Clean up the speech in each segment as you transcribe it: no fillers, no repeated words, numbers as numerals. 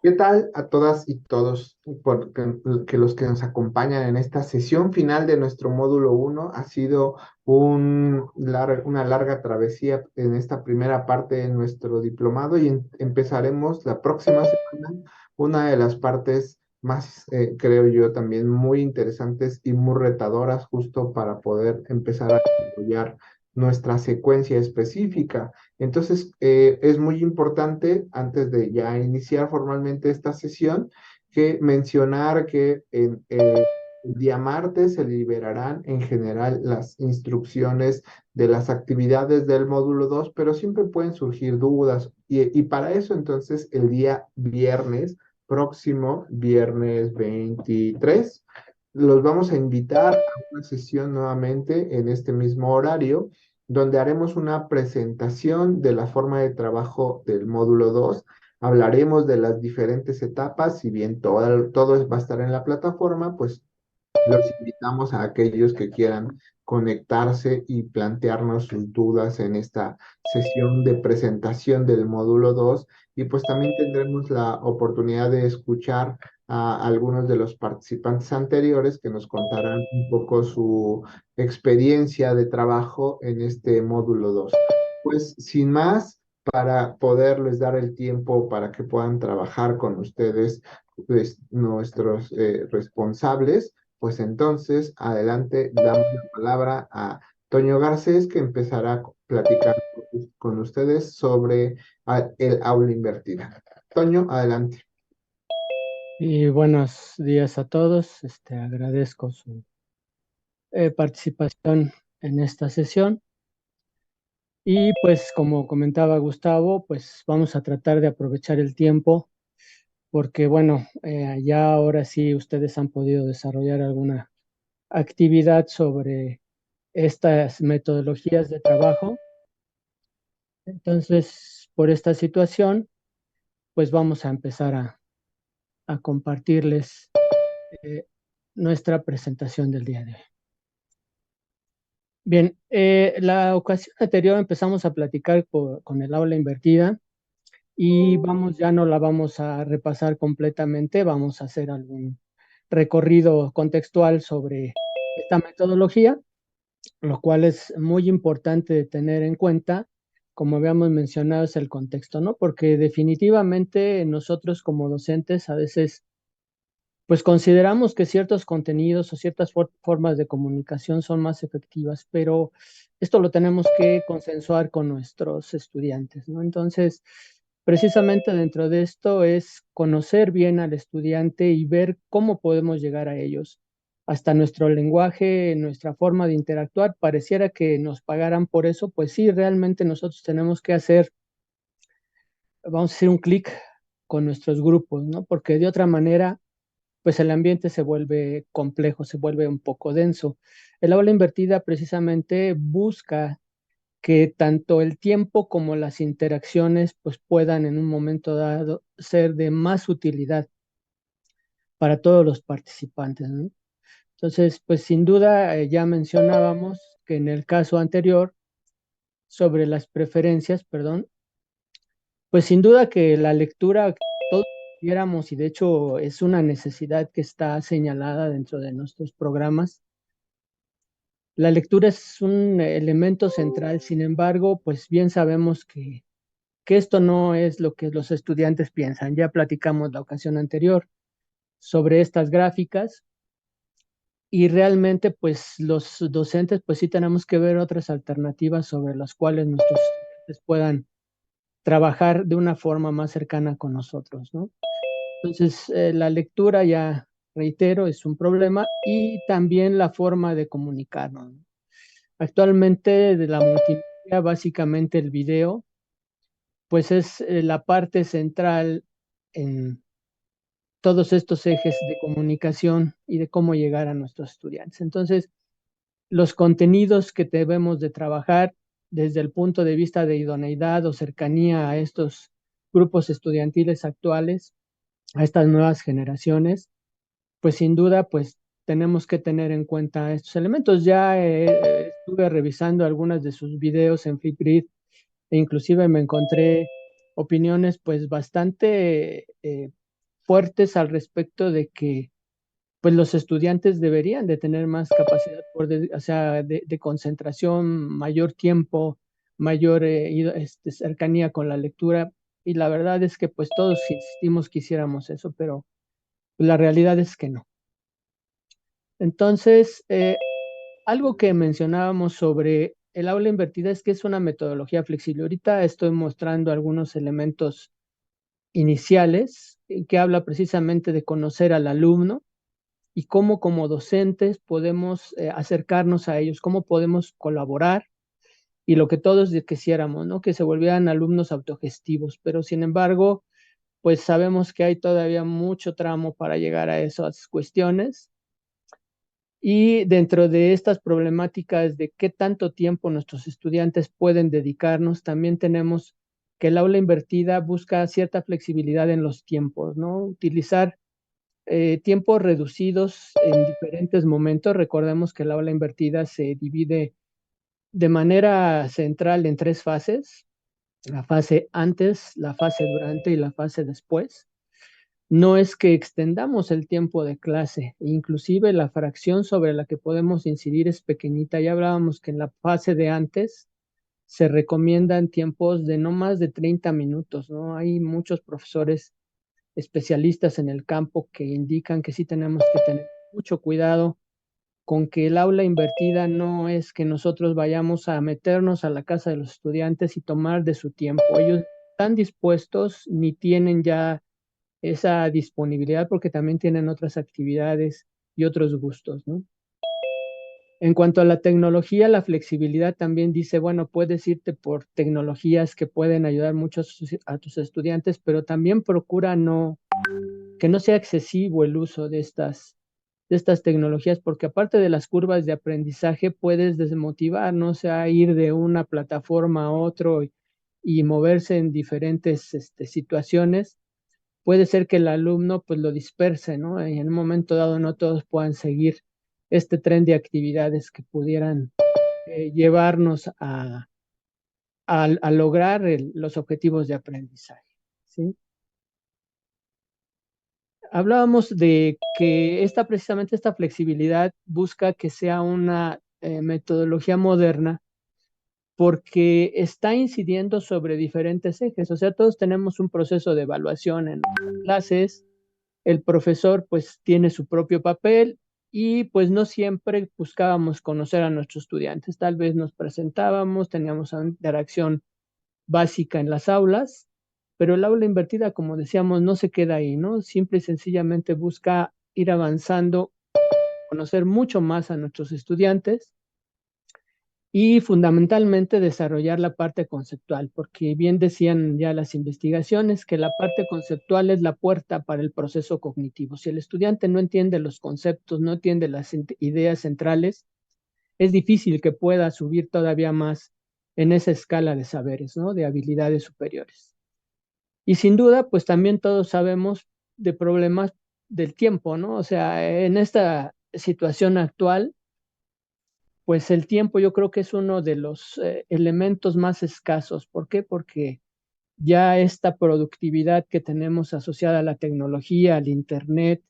¿Qué tal a todas y todos que los que nos acompañan en esta sesión final de nuestro módulo uno? Ha sido una larga travesía en esta primera parte de nuestro diplomado y empezaremos la próxima semana una de las partes más, creo yo, también muy interesantes y muy retadoras justo para poder empezar a desarrollar nuestra secuencia específica. Entonces, es muy importante, antes de ya iniciar formalmente esta sesión, que mencionar que el día martes se liberarán en general las instrucciones de las actividades del módulo 2, pero siempre pueden surgir dudas. Y para eso, entonces, el día viernes, próximo viernes 23, los vamos a invitar a una sesión nuevamente en este mismo horario donde haremos una presentación de la forma de trabajo del módulo 2. Hablaremos de las diferentes etapas, si bien todo va a estar en la plataforma, pues los invitamos a aquellos que quieran conectarse y plantearnos sus dudas en esta sesión de presentación del módulo 2 y pues también tendremos la oportunidad de escuchar a algunos de los participantes anteriores que nos contarán un poco su experiencia de trabajo en este módulo 2. Pues sin más, para poderles dar el tiempo para que puedan trabajar con ustedes, pues, nuestros responsables. Pues entonces, adelante, damos la palabra a Toño Garcés, que empezará a platicar con ustedes sobre el aula invertida. Toño, adelante. Y buenos días a todos. Agradezco su participación en esta sesión. Y pues como comentaba Gustavo, pues vamos a tratar de aprovechar el tiempo porque bueno, ya ahora sí ustedes han podido desarrollar alguna actividad sobre estas metodologías de trabajo. Entonces, por esta situación, pues vamos a empezar a compartirles eh, nuestra presentación del día de hoy. Bien, la ocasión anterior empezamos a platicar con el aula invertida y vamos, ya no la vamos a repasar completamente, vamos a hacer algún recorrido contextual sobre esta metodología, lo cual es muy importante de tener en cuenta, como habíamos mencionado, es el contexto, ¿no? Porque definitivamente nosotros como docentes a veces pues consideramos que ciertos contenidos o ciertas formas de comunicación son más efectivas, pero esto lo tenemos que consensuar con nuestros estudiantes, ¿no? Entonces, precisamente dentro de esto es conocer bien al estudiante y ver cómo podemos llegar a ellos. Hasta nuestro lenguaje, nuestra forma de interactuar, pareciera que nos pagaran por eso, pues sí, realmente nosotros tenemos que hacer, vamos a hacer un clic con nuestros grupos, ¿no? Porque de otra manera pues el ambiente se vuelve complejo, se vuelve un poco denso. El aula invertida precisamente busca que tanto el tiempo como las interacciones pues puedan en un momento dado ser de más utilidad para todos los participantes, ¿no? Entonces, pues sin duda ya mencionábamos que en el caso anterior sobre las preferencias, perdón, pues sin duda que la lectura todos viéramos y de hecho es una necesidad que está señalada dentro de nuestros programas. La lectura es un elemento central, sin embargo, pues bien sabemos que esto no es lo que los estudiantes piensan. Ya platicamos la ocasión anterior sobre estas gráficas y realmente pues los docentes pues sí tenemos que ver otras alternativas sobre las cuales nuestros estudiantes puedan trabajar de una forma más cercana con nosotros, ¿no? Entonces, la lectura, ya reitero, es un problema y también la forma de comunicarnos, ¿no? Actualmente de la multimedia, básicamente el video, pues es la parte central en todos estos ejes de comunicación y de cómo llegar a nuestros estudiantes. Entonces, los contenidos que debemos de trabajar desde el punto de vista de idoneidad o cercanía a estos grupos estudiantiles actuales, a estas nuevas generaciones, pues sin duda, pues tenemos que tener en cuenta estos elementos. Ya estuve revisando algunas de sus videos en Flipgrid e inclusive me encontré opiniones pues bastante fuertes al respecto de que pues los estudiantes deberían de tener más capacidad o sea, de concentración, mayor tiempo, mayor cercanía con la lectura. Y la verdad es que pues todos insistimos quisiéramos eso, pero la realidad es que no. Entonces, algo que mencionábamos sobre el aula invertida es que es una metodología flexible. Ahorita estoy mostrando algunos elementos iniciales que habla precisamente de conocer al alumno y cómo como docentes podemos acercarnos a ellos, cómo podemos colaborar y lo que todos quisiéramos, ¿no? Que se volvieran alumnos autogestivos, pero sin embargo, pues sabemos que hay todavía mucho tramo para llegar a esas cuestiones. Y dentro de estas problemáticas de qué tanto tiempo nuestros estudiantes pueden dedicarnos, también tenemos que el aula invertida busca cierta flexibilidad en los tiempos, ¿no? Utilizar tiempos reducidos en diferentes momentos. Recordemos que la aula invertida se divide de manera central en tres fases: la fase antes, la fase durante y la fase después. No es que extendamos el tiempo de clase, inclusive la fracción sobre la que podemos incidir es pequeñita. Ya hablábamos que en la fase de antes se recomiendan tiempos de no más de 30 minutos, ¿no? Hay muchos profesores especialistas en el campo que indican que sí tenemos que tener mucho cuidado con que el aula invertida no es que nosotros vayamos a meternos a la casa de los estudiantes y tomar de su tiempo. Ellos están dispuestos ni tienen ya esa disponibilidad porque también tienen otras actividades y otros gustos, ¿no? En cuanto a la tecnología, la flexibilidad también dice, bueno, puedes irte por tecnologías que pueden ayudar mucho a tus estudiantes, pero también procura que no sea excesivo el uso de estas tecnologías, porque aparte de las curvas de aprendizaje, puedes desmotivar, ¿no? O sea, ir de una plataforma a otro y moverse en diferentes situaciones. Puede ser que el alumno pues lo disperse, ¿no? Y en un momento dado no todos puedan seguir este tren de actividades que pudieran llevarnos a lograr los objetivos de aprendizaje, ¿sí? Hablábamos de que precisamente esta flexibilidad busca que sea una metodología moderna porque está incidiendo sobre diferentes ejes. O sea, todos tenemos un proceso de evaluación en nuestras clases. El profesor pues tiene su propio papel y pues no siempre buscábamos conocer a nuestros estudiantes. Tal vez nos presentábamos, teníamos una interacción básica en las aulas, pero el aula invertida, como decíamos, no se queda ahí, ¿no? Simple y sencillamente busca ir avanzando, conocer mucho más a nuestros estudiantes y fundamentalmente desarrollar la parte conceptual, porque bien decían ya las investigaciones que la parte conceptual es la puerta para el proceso cognitivo. Si el estudiante no entiende los conceptos, no entiende las ideas centrales, es difícil que pueda subir todavía más en esa escala de saberes, ¿no? De habilidades superiores. Y sin duda, pues también todos sabemos de problemas del tiempo, ¿no? O sea, en esta situación actual, pues el tiempo yo creo que es uno de los elementos más escasos. ¿Por qué? Porque ya esta productividad que tenemos asociada a la tecnología, al Internet,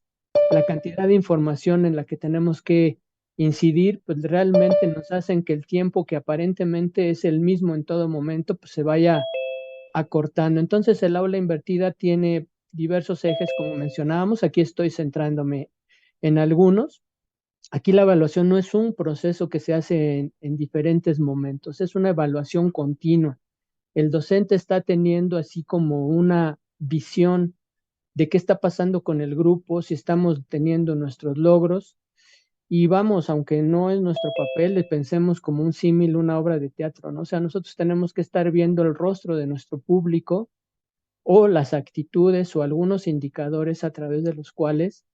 la cantidad de información en la que tenemos que incidir, pues realmente nos hacen que el tiempo que aparentemente es el mismo en todo momento, pues se vaya acortando. Entonces el aula invertida tiene diversos ejes, como mencionábamos. Aquí estoy centrándome en algunos. Aquí la evaluación no es un proceso que se hace en diferentes momentos, es una evaluación continua. El docente está teniendo así como una visión de qué está pasando con el grupo, si estamos teniendo nuestros logros. Y vamos, aunque no es nuestro papel, le pensemos como un símil, una obra de teatro, ¿no? O sea, nosotros tenemos que estar viendo el rostro de nuestro público o las actitudes o algunos indicadores a través de los cuales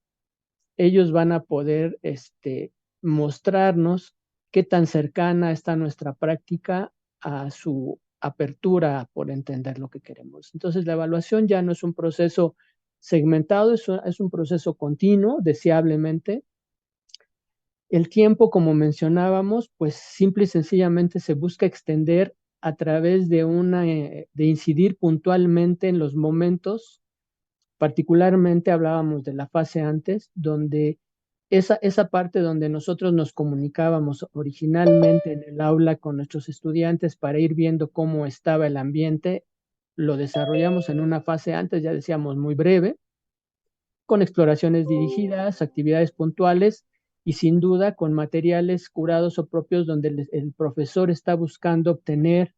ellos van a poder mostrarnos qué tan cercana está nuestra práctica a su apertura por entender lo que queremos. Entonces, la evaluación ya no es un proceso segmentado, es un proceso continuo, deseablemente. El tiempo, como mencionábamos, pues simple y sencillamente se busca extender a través de incidir puntualmente en los momentos Particularmente hablábamos de la fase antes, donde esa parte donde nosotros nos comunicábamos originalmente en el aula con nuestros estudiantes para ir viendo cómo estaba el ambiente, lo desarrollamos en una fase antes, ya decíamos, muy breve, con exploraciones dirigidas, actividades puntuales y sin duda con materiales curados o propios donde el profesor está buscando obtener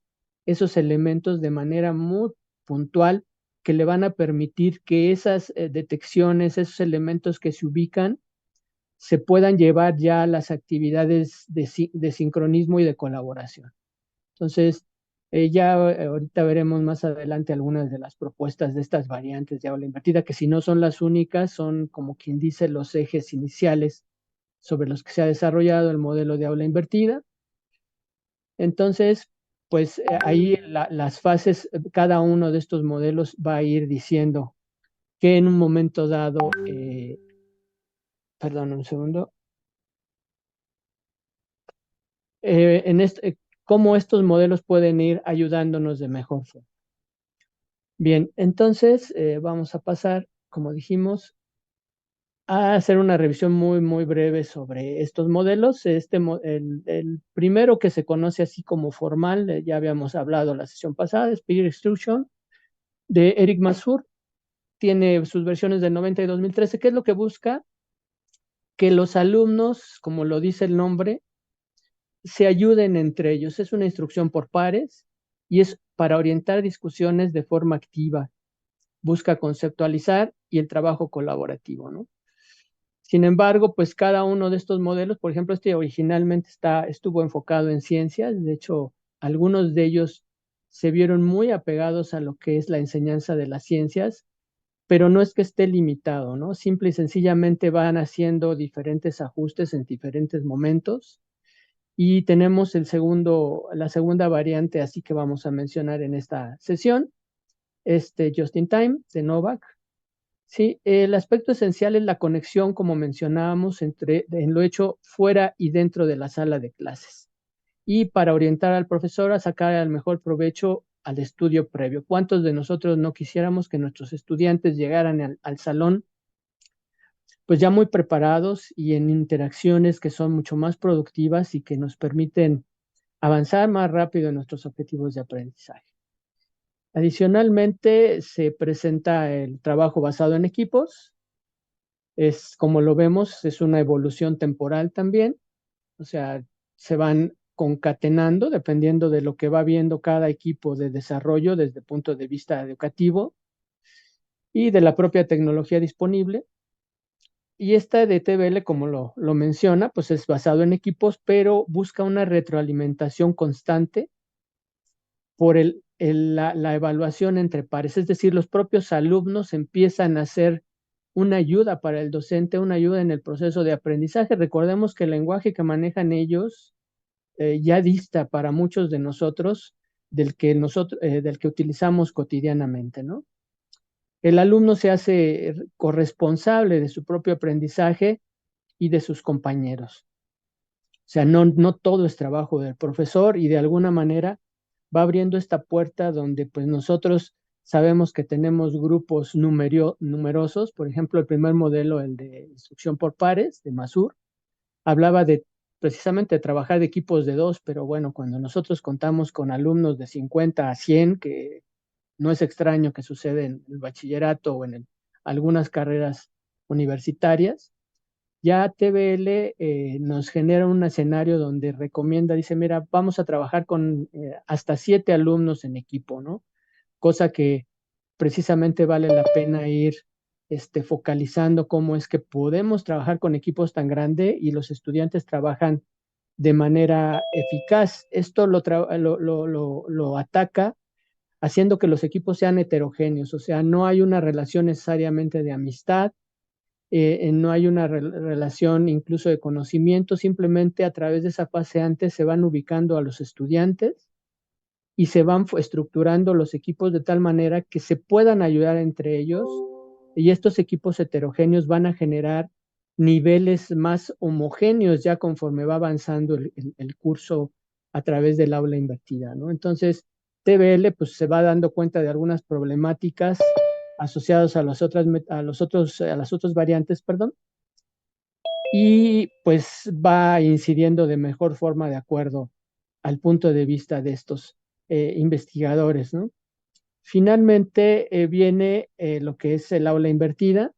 esos elementos de manera muy puntual que le van a permitir que esas detecciones, esos elementos que se ubican, se puedan llevar ya a las actividades de sincronismo y de colaboración. Entonces, ya ahorita veremos más adelante algunas de las propuestas de estas variantes de aula invertida, que si no son las únicas, son como quien dice los ejes iniciales sobre los que se ha desarrollado el modelo de aula invertida. Entonces, pues ahí las fases, cada uno de estos modelos va a ir diciendo que en un momento dado, perdón, un segundo, cómo estos modelos pueden ir ayudándonos de mejor forma. Bien, entonces vamos a pasar, como dijimos, a hacer una revisión muy, muy breve sobre estos modelos. El primero que se conoce así como formal, ya habíamos hablado la sesión pasada, es Peer Instruction, de Eric Masur. Tiene sus versiones del 90 y 2013. ¿Qué es lo que busca? Que los alumnos, como lo dice el nombre, se ayuden entre ellos. Es una instrucción por pares y es para orientar discusiones de forma activa. Busca conceptualizar y el trabajo colaborativo, ¿no? Sin embargo, pues cada uno de estos modelos, por ejemplo, este originalmente estuvo enfocado en ciencias, de hecho, algunos de ellos se vieron muy apegados a lo que es la enseñanza de las ciencias, pero no es que esté limitado, ¿no? Simple y sencillamente van haciendo diferentes ajustes en diferentes momentos. Y tenemos la segunda variante, así que vamos a mencionar en esta sesión, Just in Time de Novak. Sí, el aspecto esencial es la conexión, como mencionábamos, en lo hecho fuera y dentro de la sala de clases. Y para orientar al profesor a sacar el mejor provecho al estudio previo. ¿Cuántos de nosotros no quisiéramos que nuestros estudiantes llegaran al salón pues ya muy preparados y en interacciones que son mucho más productivas y que nos permiten avanzar más rápido en nuestros objetivos de aprendizaje? Adicionalmente, se presenta el trabajo basado en equipos. Es como lo vemos, es una evolución temporal también, o sea, se van concatenando dependiendo de lo que va viendo cada equipo de desarrollo desde el punto de vista educativo y de la propia tecnología disponible. Y esta de TBL, como lo menciona, pues es basado en equipos, pero busca una retroalimentación constante por la evaluación entre pares, es decir, los propios alumnos empiezan a hacer una ayuda para el docente, una ayuda en el proceso de aprendizaje. Recordemos que el lenguaje que manejan ellos ya dista para muchos de nosotros del que utilizamos cotidianamente, ¿no? El alumno se hace corresponsable de su propio aprendizaje y de sus compañeros. O sea, no todo es trabajo del profesor y de alguna manera va abriendo esta puerta donde pues nosotros sabemos que tenemos grupos numerosos. Por ejemplo, el primer modelo, el de instrucción por pares de Masur, hablaba de precisamente trabajar de equipos de dos, pero bueno, cuando nosotros contamos con alumnos de 50 a 100, que no es extraño que sucede en el bachillerato o en algunas carreras universitarias, ya TBL nos genera un escenario donde recomienda, dice, mira, vamos a trabajar con hasta 7 alumnos en equipo, ¿no? Cosa que precisamente vale la pena ir focalizando cómo es que podemos trabajar con equipos tan grandes y los estudiantes trabajan de manera eficaz. Esto lo ataca haciendo que los equipos sean heterogéneos, o sea, no hay una relación necesariamente de amistad, no hay una relación incluso de conocimiento, simplemente a través de esa fase antes se van ubicando a los estudiantes y se van estructurando los equipos de tal manera que se puedan ayudar entre ellos y estos equipos heterogéneos van a generar niveles más homogéneos ya conforme va avanzando el curso a través del aula invertida, ¿no? Entonces, TBL pues se va dando cuenta de algunas problemáticas asociados a a las otras variantes, perdón, y pues va incidiendo de mejor forma de acuerdo al punto de vista de estos investigadores, ¿no? Finalmente viene lo que es el aula invertida,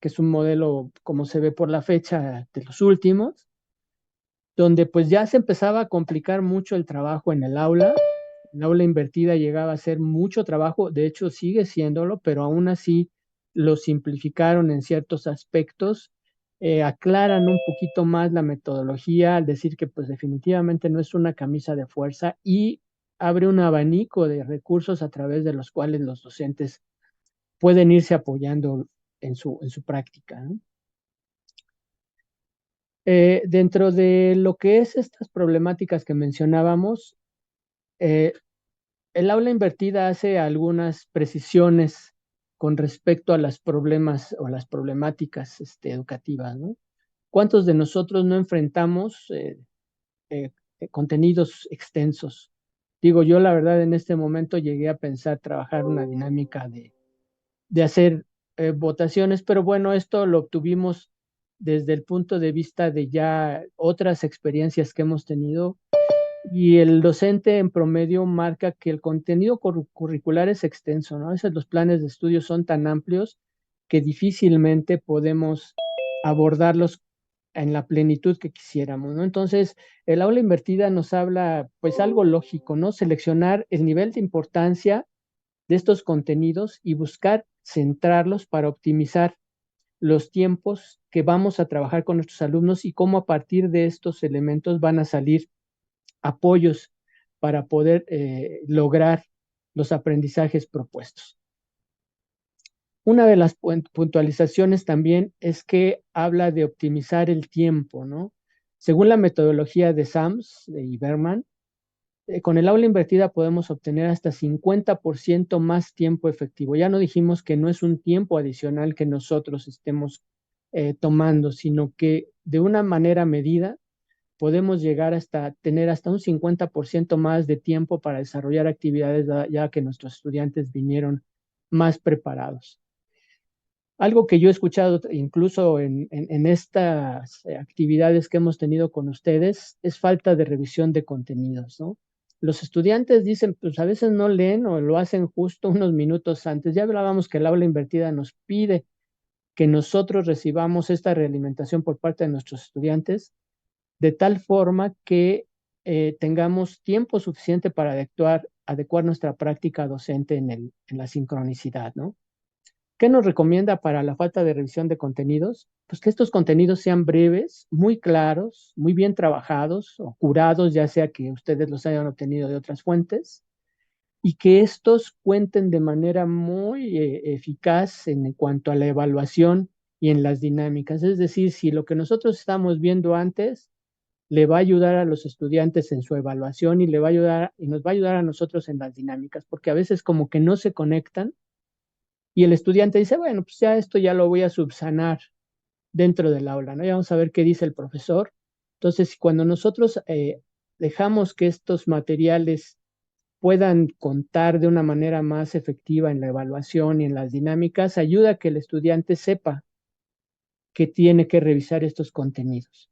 que es un modelo, como se ve por la fecha, de los últimos, donde pues ya se empezaba a complicar mucho el trabajo en el aula. El aula invertida llegaba a ser mucho trabajo, de hecho sigue siéndolo, pero aún así lo simplificaron en ciertos aspectos, aclaran un poquito más la metodología al decir que pues definitivamente no es una camisa de fuerza y abre un abanico de recursos a través de los cuales los docentes pueden irse apoyando en su práctica, ¿no? Dentro de lo que es estas problemáticas que mencionábamos, eh, el aula invertida hace algunas precisiones con respecto a los problemas o las problemáticas educativas, ¿no? ¿Cuántos de nosotros no enfrentamos eh, contenidos extensos? Digo, yo la verdad en este momento llegué a pensar trabajar una dinámica de hacer votaciones, pero bueno, esto lo obtuvimos desde el punto de vista de ya otras experiencias que hemos tenido y el docente en promedio marca que el contenido curricular es extenso, ¿no? A veces los planes de estudio son tan amplios que difícilmente podemos abordarlos en la plenitud que quisiéramos, ¿no? Entonces, el aula invertida nos habla, pues algo lógico, ¿no? Seleccionar el nivel de importancia de estos contenidos y buscar centrarlos para optimizar los tiempos que vamos a trabajar con nuestros alumnos y cómo a partir de estos elementos van a salir apoyos para poder lograr los aprendizajes propuestos. Una de las puntualizaciones también es que habla de optimizar el tiempo, ¿no? Según la metodología de SAMS y Berman, con el aula invertida podemos obtener hasta 50% más tiempo efectivo. Ya no dijimos que no es un tiempo adicional que nosotros estemos tomando, sino que de una manera medida podemos llegar hasta tener hasta un 50% más de tiempo para desarrollar actividades ya que nuestros estudiantes vinieron más preparados. Algo que yo he escuchado incluso en estas actividades que hemos tenido con ustedes es falta de revisión de contenidos, ¿no? Los estudiantes dicen, pues a veces no leen o lo hacen justo unos minutos antes. Ya hablábamos que el aula invertida nos pide que nosotros recibamos esta realimentación por parte de nuestros estudiantes de tal forma que tengamos tiempo suficiente para adecuar nuestra práctica docente en la sincronicidad, ¿no? ¿Qué nos recomienda para la falta de revisión de contenidos? Pues que estos contenidos sean breves, muy claros, muy bien trabajados o curados, ya sea que ustedes los hayan obtenido de otras fuentes, y que estos cuenten de manera muy eficaz en cuanto a la evaluación y en las dinámicas. Es decir, si lo que nosotros estamos viendo antes le va a ayudar a los estudiantes en su evaluación y le va a ayudar y nos va a ayudar a nosotros en las dinámicas, porque a veces como que no se conectan y el estudiante dice, bueno, pues ya esto ya lo voy a subsanar dentro del aula, ¿no? Ya vamos a ver qué dice el profesor. Entonces, cuando nosotros dejamos que estos materiales puedan contar de una manera más efectiva en la evaluación y en las dinámicas, ayuda a que el estudiante sepa que tiene que revisar estos contenidos.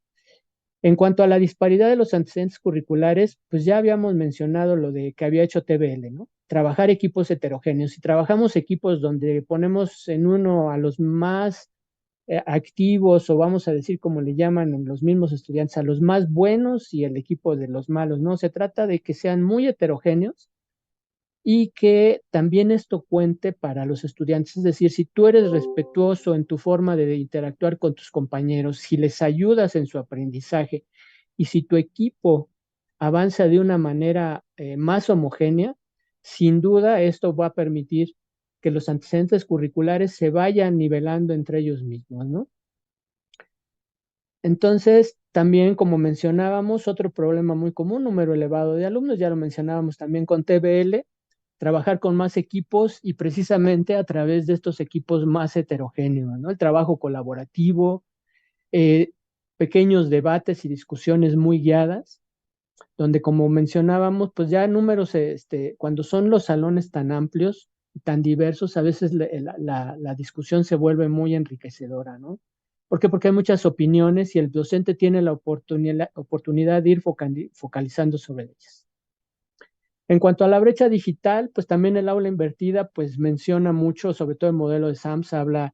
En cuanto a la disparidad de los antecedentes curriculares, pues ya habíamos mencionado lo de que había hecho TBL, ¿no? Trabajar equipos heterogéneos. Si trabajamos equipos donde ponemos en uno a los más activos o vamos a decir como le llaman en los mismos estudiantes, a los más buenos y el equipo de los malos, ¿no? Se trata de que sean muy heterogéneos y que también esto cuente para los estudiantes. Es decir, si tú eres respetuoso en tu forma de interactuar con tus compañeros, si les ayudas en su aprendizaje y si tu equipo avanza de una manera más homogénea, sin duda esto va a permitir que los antecedentes curriculares se vayan nivelando entre ellos mismos, ¿no? Entonces, también como mencionábamos, otro problema muy común, número elevado de alumnos, ya lo mencionábamos también con TBL, trabajar con más equipos y precisamente a través de estos equipos más heterogéneos, ¿no? El trabajo colaborativo, eh, pequeños debates y discusiones muy guiadas, donde como mencionábamos, pues ya números, cuando son los salones tan amplios, tan diversos, a veces la discusión se vuelve muy enriquecedora, ¿no? ¿Por qué? Porque hay muchas opiniones y el docente tiene la oportunidad de ir focalizando sobre ellas. En cuanto a la brecha digital, pues también el aula invertida, pues menciona mucho, sobre todo el modelo de SAMS, habla,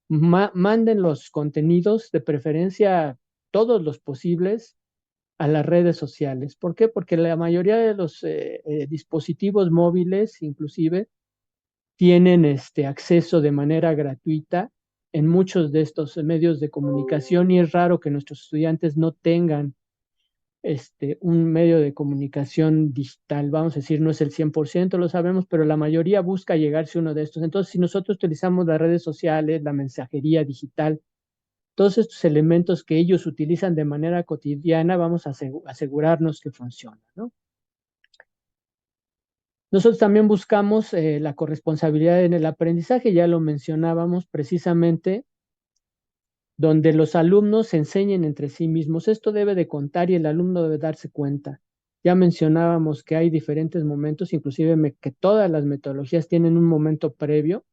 manden los contenidos, de preferencia todos los posibles, a las redes sociales. ¿Por qué? Porque la mayoría de los dispositivos móviles, inclusive, tienen acceso de manera gratuita en muchos de estos medios de comunicación y es raro que nuestros estudiantes no tengan un medio de comunicación digital. Vamos a decir, no es el 100%, lo sabemos, pero la mayoría busca llegarse a uno de estos. Entonces, si nosotros utilizamos las redes sociales, la mensajería digital, todos estos elementos que ellos utilizan de manera cotidiana, vamos a asegurarnos que funcionan, ¿no? Nosotros también buscamos la corresponsabilidad en el aprendizaje, ya lo mencionábamos precisamente, donde los alumnos se enseñen entre sí mismos. Esto debe de contar y el alumno debe darse cuenta. Ya mencionábamos que hay diferentes momentos, inclusive que todas las metodologías tienen un momento previo.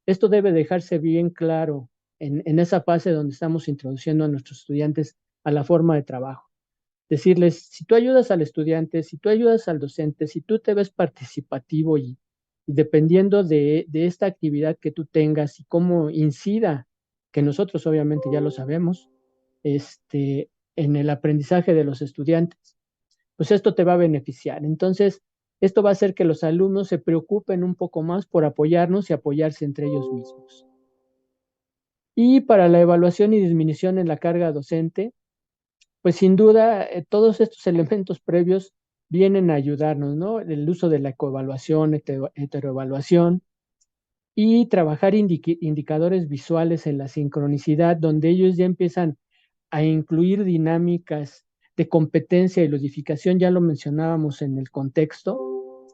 Esto debe dejarse bien claro en esa fase donde estamos introduciendo a nuestros estudiantes a la forma de trabajo. Decirles, si tú ayudas al estudiante, si tú ayudas al docente, si tú te ves participativo y dependiendo de esta actividad que tú tengas y cómo incida, que nosotros obviamente ya lo sabemos, en el aprendizaje de los estudiantes, pues esto te va a beneficiar. Entonces, esto va a hacer que los alumnos se preocupen un poco más por apoyarnos y apoyarse entre ellos mismos. Y para la evaluación y disminución en la carga docente, pues sin duda todos estos elementos previos vienen a ayudarnos, ¿no? El uso de la ecoevaluación, heteroevaluación y trabajar indicadores visuales en la sincronicidad, donde ellos ya empiezan a incluir dinámicas de competencia y ludificación, ya lo mencionábamos en el contexto,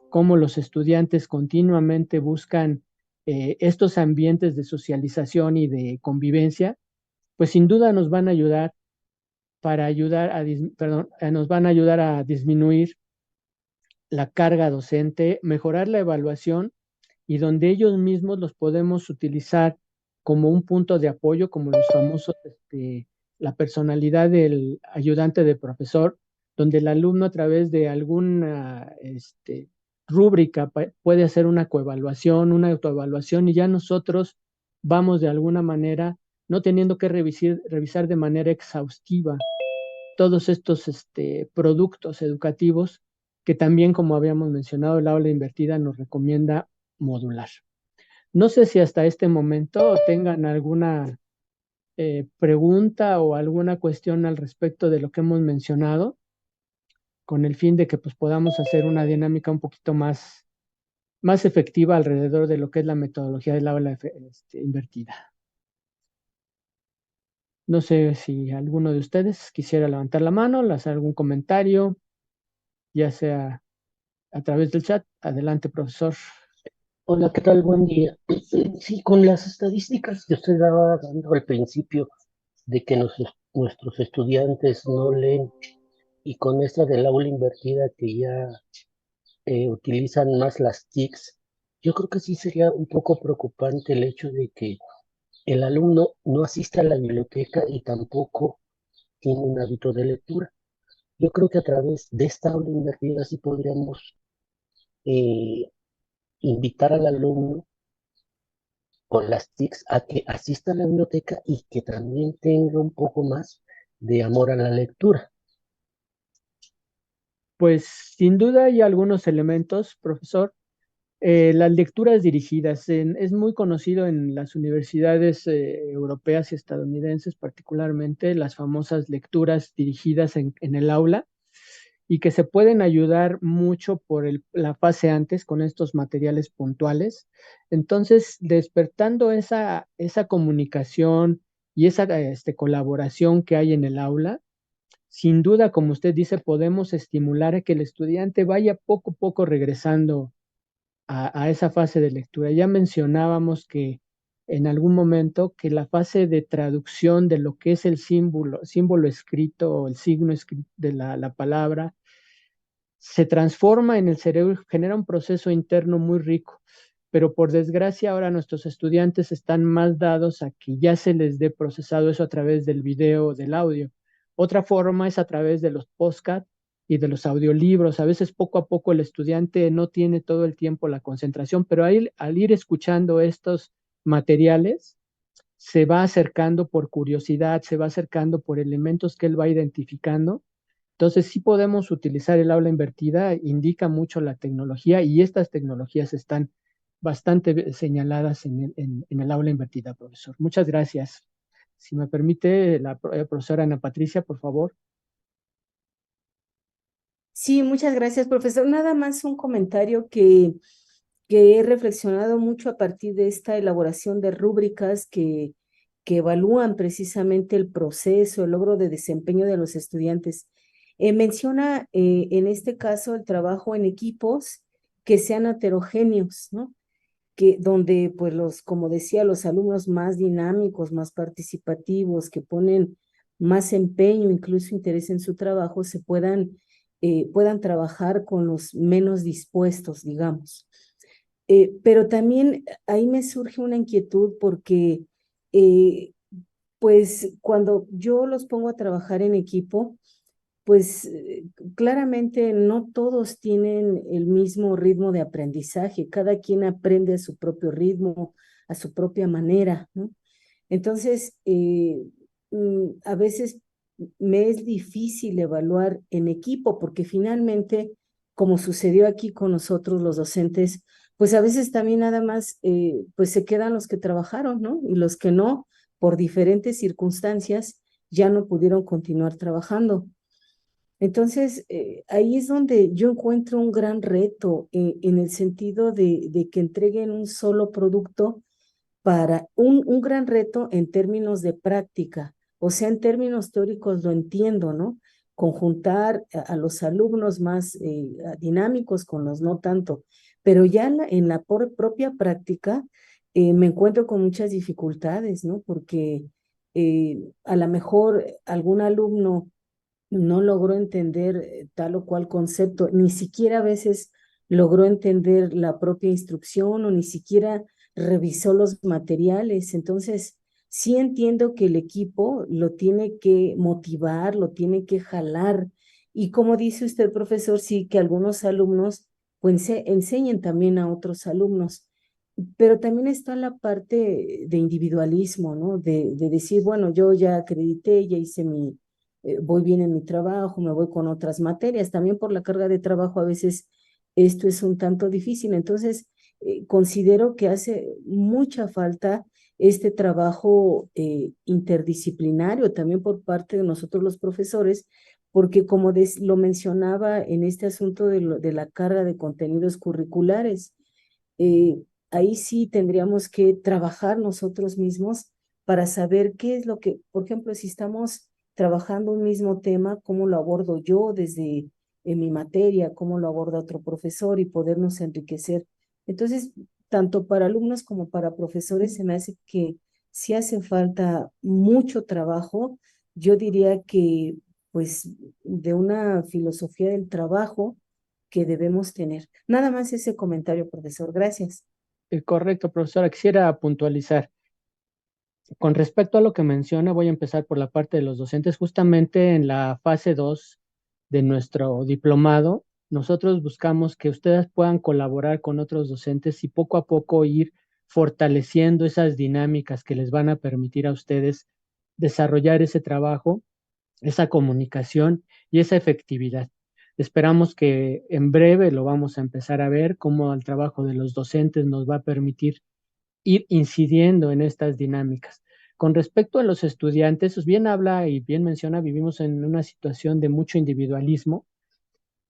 cómo los estudiantes continuamente buscan estos ambientes de socialización y de convivencia, pues sin duda nos van a ayudar para ayudar perdón, nos van a ayudar a disminuir la carga docente, mejorar la evaluación y donde ellos mismos los podemos utilizar como un punto de apoyo, como los famosos, la personalidad del ayudante de profesor, donde el alumno a través de alguna rúbrica puede hacer una coevaluación, una autoevaluación y ya nosotros vamos de alguna manera no teniendo que revisar de manera exhaustiva todos estos productos educativos que también, como habíamos mencionado, el aula invertida nos recomienda modular. No sé si hasta este momento tengan alguna pregunta o alguna cuestión al respecto de lo que hemos mencionado, con el fin de que pues, podamos hacer una dinámica un poquito más efectiva alrededor de lo que es la metodología del aula invertida. No sé si alguno de ustedes quisiera levantar la mano, hacer algún comentario, ya sea a través del chat. Adelante, profesor. Hola, ¿qué tal? Buen día. Sí, con las estadísticas que usted daba dando al principio de que nuestros estudiantes no leen y con esta del aula invertida que ya utilizan más las TICs, yo creo que sí sería un poco preocupante el hecho de que el alumno no asiste a la biblioteca y tampoco tiene un hábito de lectura. Yo creo que a través de esta aula invertida sí podríamos eh, invitar al alumno con las TICs a que asista a la biblioteca y que también tenga un poco más de amor a la lectura. Pues sin duda hay algunos elementos, profesor. Las lecturas dirigidas es muy conocido en las universidades europeas y estadounidenses, particularmente las famosas lecturas dirigidas en el aula y que se pueden ayudar mucho por la fase antes con estos materiales puntuales. Entonces, despertando esa comunicación y esa colaboración que hay en el aula, sin duda, como usted dice, podemos estimular a que el estudiante vaya poco a poco regresando a esa fase de lectura. Ya mencionábamos que en algún momento que la fase de traducción de lo que es el símbolo escrito o el signo escrito de la palabra se transforma en el cerebro, genera un proceso interno muy rico. pero por desgracia ahora nuestros estudiantes están más dados a que ya se les dé procesado eso a través del video o del audio. Otra forma es a través de los podcasts y de los audiolibros. A veces poco a poco el estudiante no tiene todo el tiempo la concentración, pero al ir escuchando estos materiales, se va acercando por curiosidad, se va acercando por elementos que él va identificando. Entonces, sí podemos utilizar el aula invertida, indica mucho la tecnología y estas tecnologías están bastante señaladas en el aula invertida, profesor. Muchas gracias. Si me permite, la profesora Ana Patricia, por favor. Sí, muchas gracias, profesor. Nada más un comentario que he reflexionado mucho a partir de esta elaboración de rúbricas que evalúan precisamente el proceso, el logro de desempeño de los estudiantes. Menciona en este caso el trabajo en equipos que sean heterogéneos, ¿no? Que donde, pues, como decía, los alumnos más dinámicos, más participativos, que ponen más empeño, incluso interés en su trabajo, puedan trabajar con los menos dispuestos, digamos. Pero también ahí me surge una inquietud porque, pues, cuando yo los pongo a trabajar en equipo, pues claramente no todos tienen el mismo ritmo de aprendizaje, cada quien aprende a su propio ritmo, a su propia manera, ¿no? Entonces, a veces me es difícil evaluar en equipo porque finalmente, como sucedió aquí con nosotros los docentes, pues a veces también nada más pues se quedan los que trabajaron, ¿no? Y los que no, por diferentes circunstancias, ya no pudieron continuar trabajando. Entonces, ahí es donde yo encuentro un gran reto en el sentido de que entreguen un solo producto para un gran reto en términos de práctica. O sea, en términos teóricos lo entiendo, ¿no? Conjuntar a los alumnos más dinámicos con los no tanto. Pero ya en la propia práctica me encuentro con muchas dificultades, ¿no? Porque a lo mejor algún alumno no logró entender tal o cual concepto, ni siquiera a veces logró entender la propia instrucción o ni siquiera revisó los materiales. Entonces, sí entiendo que el equipo lo tiene que motivar, lo tiene que jalar. Y como dice usted, profesor, sí que algunos alumnos pues enseñen también a otros alumnos. Pero también está la parte de individualismo, ¿no? De decir, bueno, yo ya acredité, ya hice voy bien en mi trabajo, me voy con otras materias. También por la carga de trabajo a veces esto es un tanto difícil. Entonces, considero que hace mucha falta este trabajo interdisciplinario también por parte de nosotros los profesores, porque como lo mencionaba en este asunto de la carga de contenidos curriculares, ahí sí tendríamos que trabajar nosotros mismos para saber qué es lo que, por ejemplo, si estamos trabajando un mismo tema, cómo lo abordo yo desde en mi materia, cómo lo aborda otro profesor y podernos enriquecer. Entonces, tanto para alumnos como para profesores se me hace que si hace falta mucho trabajo, yo diría que pues de una filosofía del trabajo que debemos tener. Nada más ese comentario, profesor. Gracias. Correcto, profesora. Quisiera puntualizar. Con respecto a lo que menciona, voy a empezar por la parte de los docentes. Justamente en la fase 2 de nuestro diplomado, nosotros buscamos que ustedes puedan colaborar con otros docentes y poco a poco ir fortaleciendo esas dinámicas que les van a permitir a ustedes desarrollar ese trabajo, esa comunicación y esa efectividad. Esperamos que en breve lo vamos a empezar a ver, cómo el trabajo de los docentes nos va a permitir ir incidiendo en estas dinámicas. Con respecto a los estudiantes, pues bien habla y bien menciona, vivimos en una situación de mucho individualismo,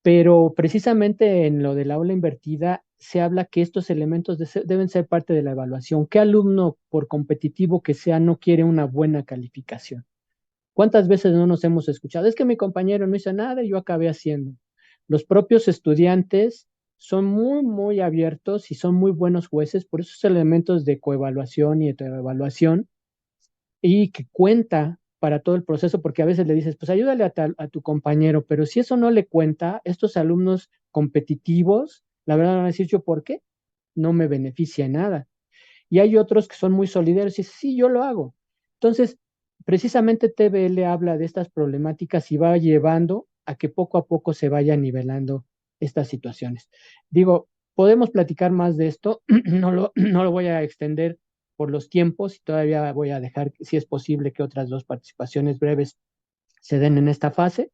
pero precisamente en lo del aula invertida se habla que estos elementos deben ser parte de la evaluación. ¿Qué alumno, por competitivo que sea, no quiere una buena calificación? ¿Cuántas veces no nos hemos escuchado? Es que mi compañero no hizo nada y yo acabé haciendo. Los propios estudiantes son muy, muy abiertos y son muy buenos jueces por esos elementos de coevaluación y heteroevaluación y que cuenta para todo el proceso, porque a veces le dices, pues ayúdale a tu compañero, pero si eso no le cuenta, estos alumnos competitivos, la verdad van a decir, ¿yo por qué? no me beneficia en nada. Y hay otros que son muy solidarios y dicen, sí, yo lo hago. Entonces, precisamente TBL habla de estas problemáticas y va llevando a que poco a poco se vayan nivelando estas situaciones. Digo, podemos platicar más de esto, no lo voy a extender por los tiempos y todavía voy a dejar, si es posible, que otras dos participaciones breves se den en esta fase,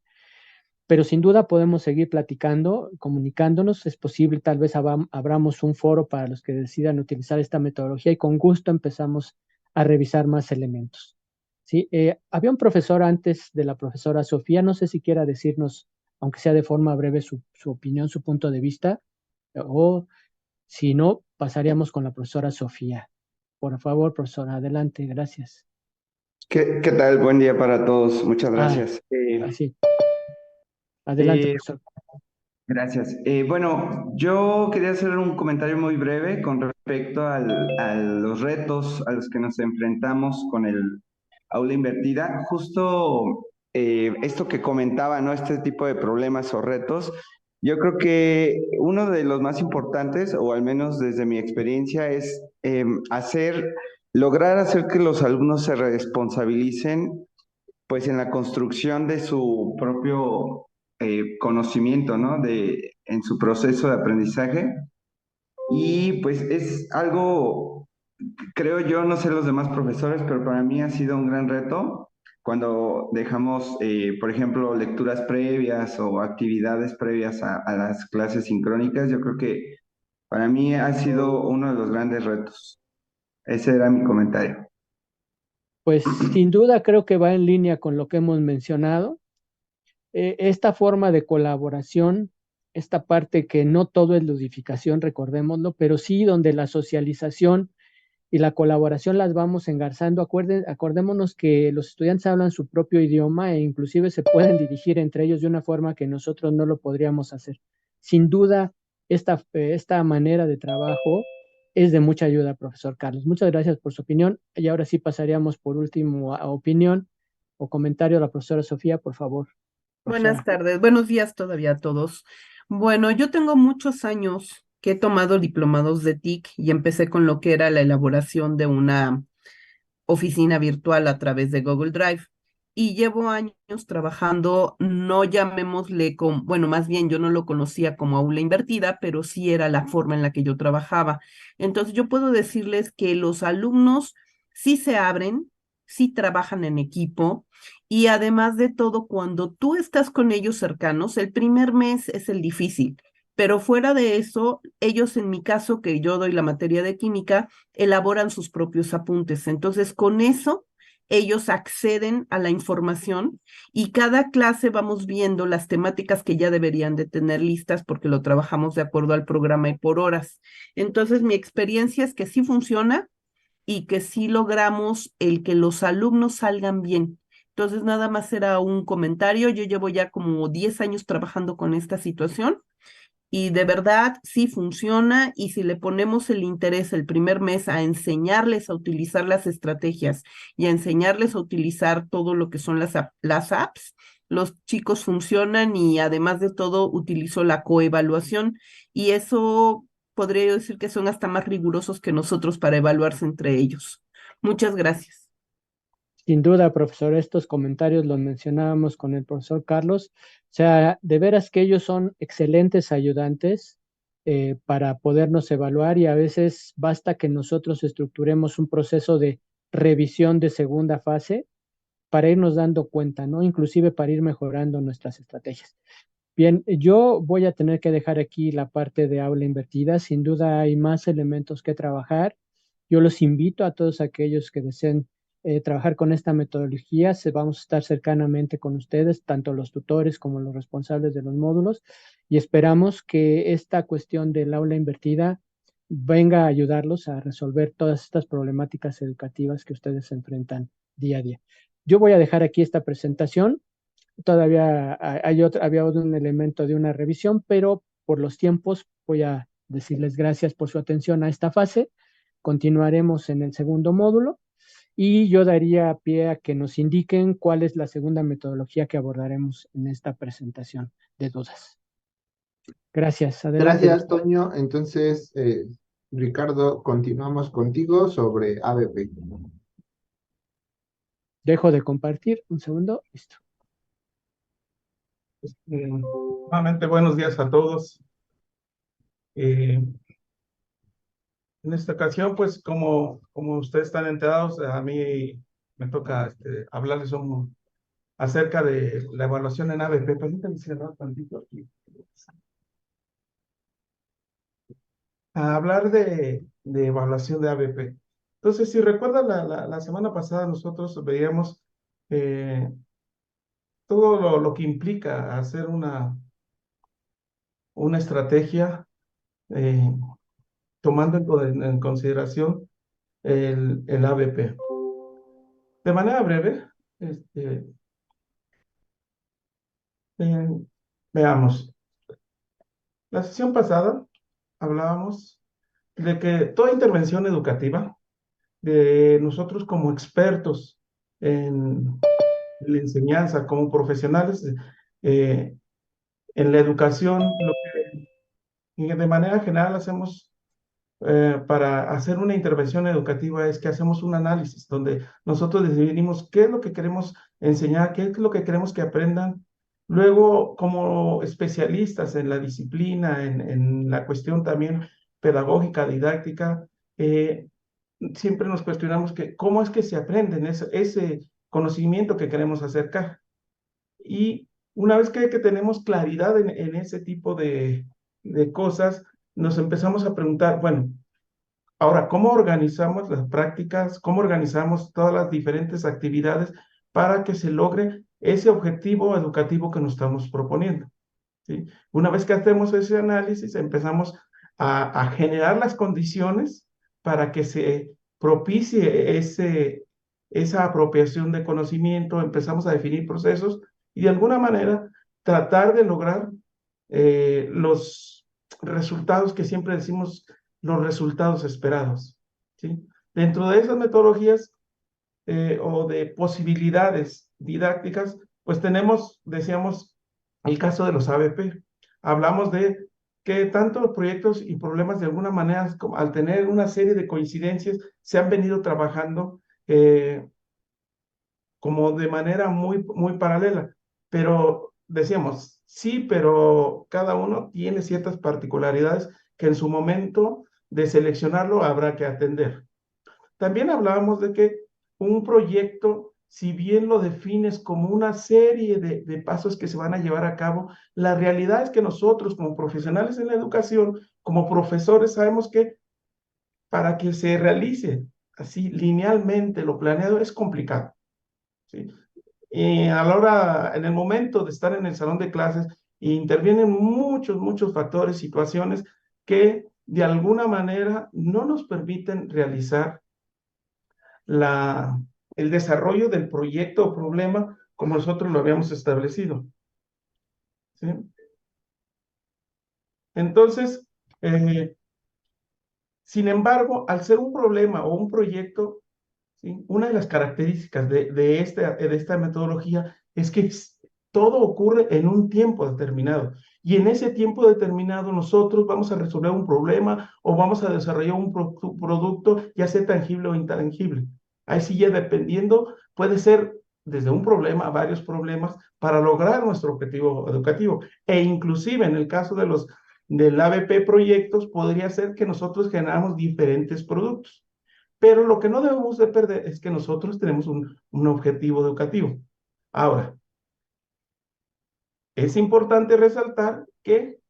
pero sin duda podemos seguir platicando, comunicándonos. Es posible, tal vez abramos un foro para los que decidan utilizar esta metodología y con gusto empezamos a revisar más elementos. ¿Sí? Había un profesor antes de la profesora Sofía, no sé si quiera decirnos, aunque sea de forma breve, su opinión, su punto de vista, o si no, pasaríamos con la profesora Sofía. Por favor, profesora, adelante, gracias. ¿Qué tal? Buen día para todos. Muchas Ah, gracias. así, adelante, Eh, profesor. gracias. Bueno, yo quería hacer un comentario muy breve con respecto a los retos a los que nos enfrentamos con el aula invertida. Justo esto que comentaba, ¿no? Este tipo de problemas o retos. Yo creo que uno de los más importantes, o al menos desde mi experiencia, es lograr hacer que los alumnos se responsabilicen pues en la construcción de su propio conocimiento, ¿no? En su proceso de aprendizaje. Y pues es algo, creo yo, no sé los demás profesores, pero para mí ha sido un gran reto cuando dejamos, por ejemplo, lecturas previas o actividades previas a las clases sincrónicas. Yo creo que para mí ha sido uno de los grandes retos. Ese era mi comentario. Pues sin duda creo que va en línea con lo que hemos mencionado. Esta forma de colaboración, esta parte que no todo es ludificación, recordémoslo, pero sí donde la socialización y la colaboración las vamos engarzando. Acordémonos que los estudiantes hablan su propio idioma e inclusive se pueden dirigir entre ellos de una forma que nosotros no lo podríamos hacer. Sin duda, esta manera de trabajo es de mucha ayuda, profesor Carlos. Muchas gracias por su opinión. Y ahora sí pasaríamos por último a opinión o comentario a la profesora Sofía, por favor. Buenas Profesora. tardes, buenos días todavía a todos. Bueno, yo tengo muchos años que he tomado diplomados de TIC y empecé con lo que era la elaboración de una oficina virtual a través de Google Drive. Y llevo años trabajando, no llamémosle como, bueno, más bien yo no lo conocía como aula invertida, pero sí era la forma en la que yo trabajaba. Entonces yo puedo decirles que los alumnos sí se abren, sí trabajan en equipo y además de todo, cuando tú estás con ellos cercanos, el primer mes es el difícil. Pero fuera de eso, ellos en mi caso, que yo doy la materia de química, elaboran sus propios apuntes. Entonces, con eso, ellos acceden a la información y cada clase vamos viendo las temáticas que ya deberían de tener listas porque lo trabajamos de acuerdo al programa y por horas. Entonces, mi experiencia es que sí funciona y que sí logramos el que los alumnos salgan bien. Entonces, nada más era un comentario. Yo llevo ya como 10 años trabajando con esta situación y de verdad sí funciona y si le ponemos el interés el primer mes a enseñarles a utilizar las estrategias y a enseñarles a utilizar todo lo que son las apps, los chicos funcionan y además de todo utilizo la coevaluación y eso podría yo decir que son hasta más rigurosos que nosotros para evaluarse entre ellos. Muchas gracias. Sin duda, profesor, estos comentarios los mencionábamos con el profesor Carlos. O sea, de veras que ellos son excelentes ayudantes para podernos evaluar y a veces basta que nosotros estructuremos un proceso de revisión de segunda fase para irnos dando cuenta, ¿no? Inclusive para ir mejorando nuestras estrategias. Bien, yo voy a tener que dejar aquí la parte de aula invertida. Sin duda hay más elementos que trabajar. Yo los invito a todos aquellos que deseen trabajar con esta metodología. Vamos a estar cercanamente con ustedes, tanto los tutores como los responsables de los módulos, y esperamos que esta cuestión del aula invertida venga a ayudarlos a resolver todas estas problemáticas educativas que ustedes se enfrentan día a día. Yo voy a dejar aquí esta presentación. Todavía había un elemento de una revisión, pero por los tiempos voy a decirles gracias por su atención a esta fase. Continuaremos en el segundo módulo y yo daría pie a que nos indiquen cuál es la segunda metodología que abordaremos en esta presentación de dudas. Gracias. Adelante. Gracias, Toño. Entonces, Ricardo, continuamos contigo sobre ABP. Dejo de compartir, un segundo, listo. Nuevamente, buenos días a todos. Eh, en esta ocasión, pues como ustedes están enterados, a mí me toca hablarles acerca de la evaluación en ABP. Permítanme cerrar tantito aquí. A hablar de evaluación de ABP. Entonces, si recuerdan, la semana pasada nosotros veíamos todo lo que implica hacer una estrategia eh, tomando en consideración el ABP. De manera breve, eh, veamos. La sesión pasada hablábamos de que toda intervención educativa, de nosotros como expertos en la enseñanza, como profesionales en la educación, y de manera general hacemos para hacer una intervención educativa es que hacemos un análisis donde nosotros definimos qué es lo que queremos enseñar, qué es lo que queremos que aprendan. Luego, como especialistas en la disciplina, en la cuestión también pedagógica, didáctica, siempre nos cuestionamos que cómo es que se aprenden ese conocimiento que queremos acercar. Y una vez que tenemos claridad en ese tipo de cosas, nos empezamos a preguntar, bueno, ahora, ¿cómo organizamos las prácticas? ¿Cómo organizamos todas las diferentes actividades para que se logre ese objetivo educativo que nos estamos proponiendo? ¿Sí? Una vez que hacemos ese análisis, empezamos a generar las condiciones para que se propicie esa apropiación de conocimiento, empezamos a definir procesos y de alguna manera tratar de lograr los resultados que siempre decimos, los resultados esperados. ¿Sí? Dentro de esas metodologías o de posibilidades didácticas, pues tenemos, decíamos, el caso de los ABP. Hablamos de que tanto los proyectos y problemas de alguna manera, al tener una serie de coincidencias, se han venido trabajando como de manera muy paralela. Pero decíamos, sí, pero cada uno tiene ciertas particularidades que en su momento de seleccionarlo habrá que atender. También hablábamos de que un proyecto, si bien lo defines como una serie de pasos que se van a llevar a cabo, la realidad es que nosotros como profesionales en la educación, como profesores, sabemos que para que se realice así linealmente lo planeado es complicado. ¿Sí? Y a la hora, en el momento de estar en el salón de clases, intervienen muchos factores, situaciones que de alguna manera no nos permiten realizar el desarrollo del proyecto o problema como nosotros lo habíamos establecido. ¿Sí? Entonces, sin embargo, al ser un problema o un proyecto, ¿sí? Una de las características de esta metodología es que todo ocurre en un tiempo determinado. Y en ese tiempo determinado nosotros vamos a resolver un problema o vamos a desarrollar un producto, ya sea tangible o intangible. Ahí sí ya dependiendo, puede ser desde un problema a varios problemas para lograr nuestro objetivo educativo. E inclusive en el caso del ABP proyectos, podría ser que nosotros generamos diferentes productos. Pero lo que no debemos de perder es que nosotros tenemos un objetivo educativo. Ahora, es importante resaltar que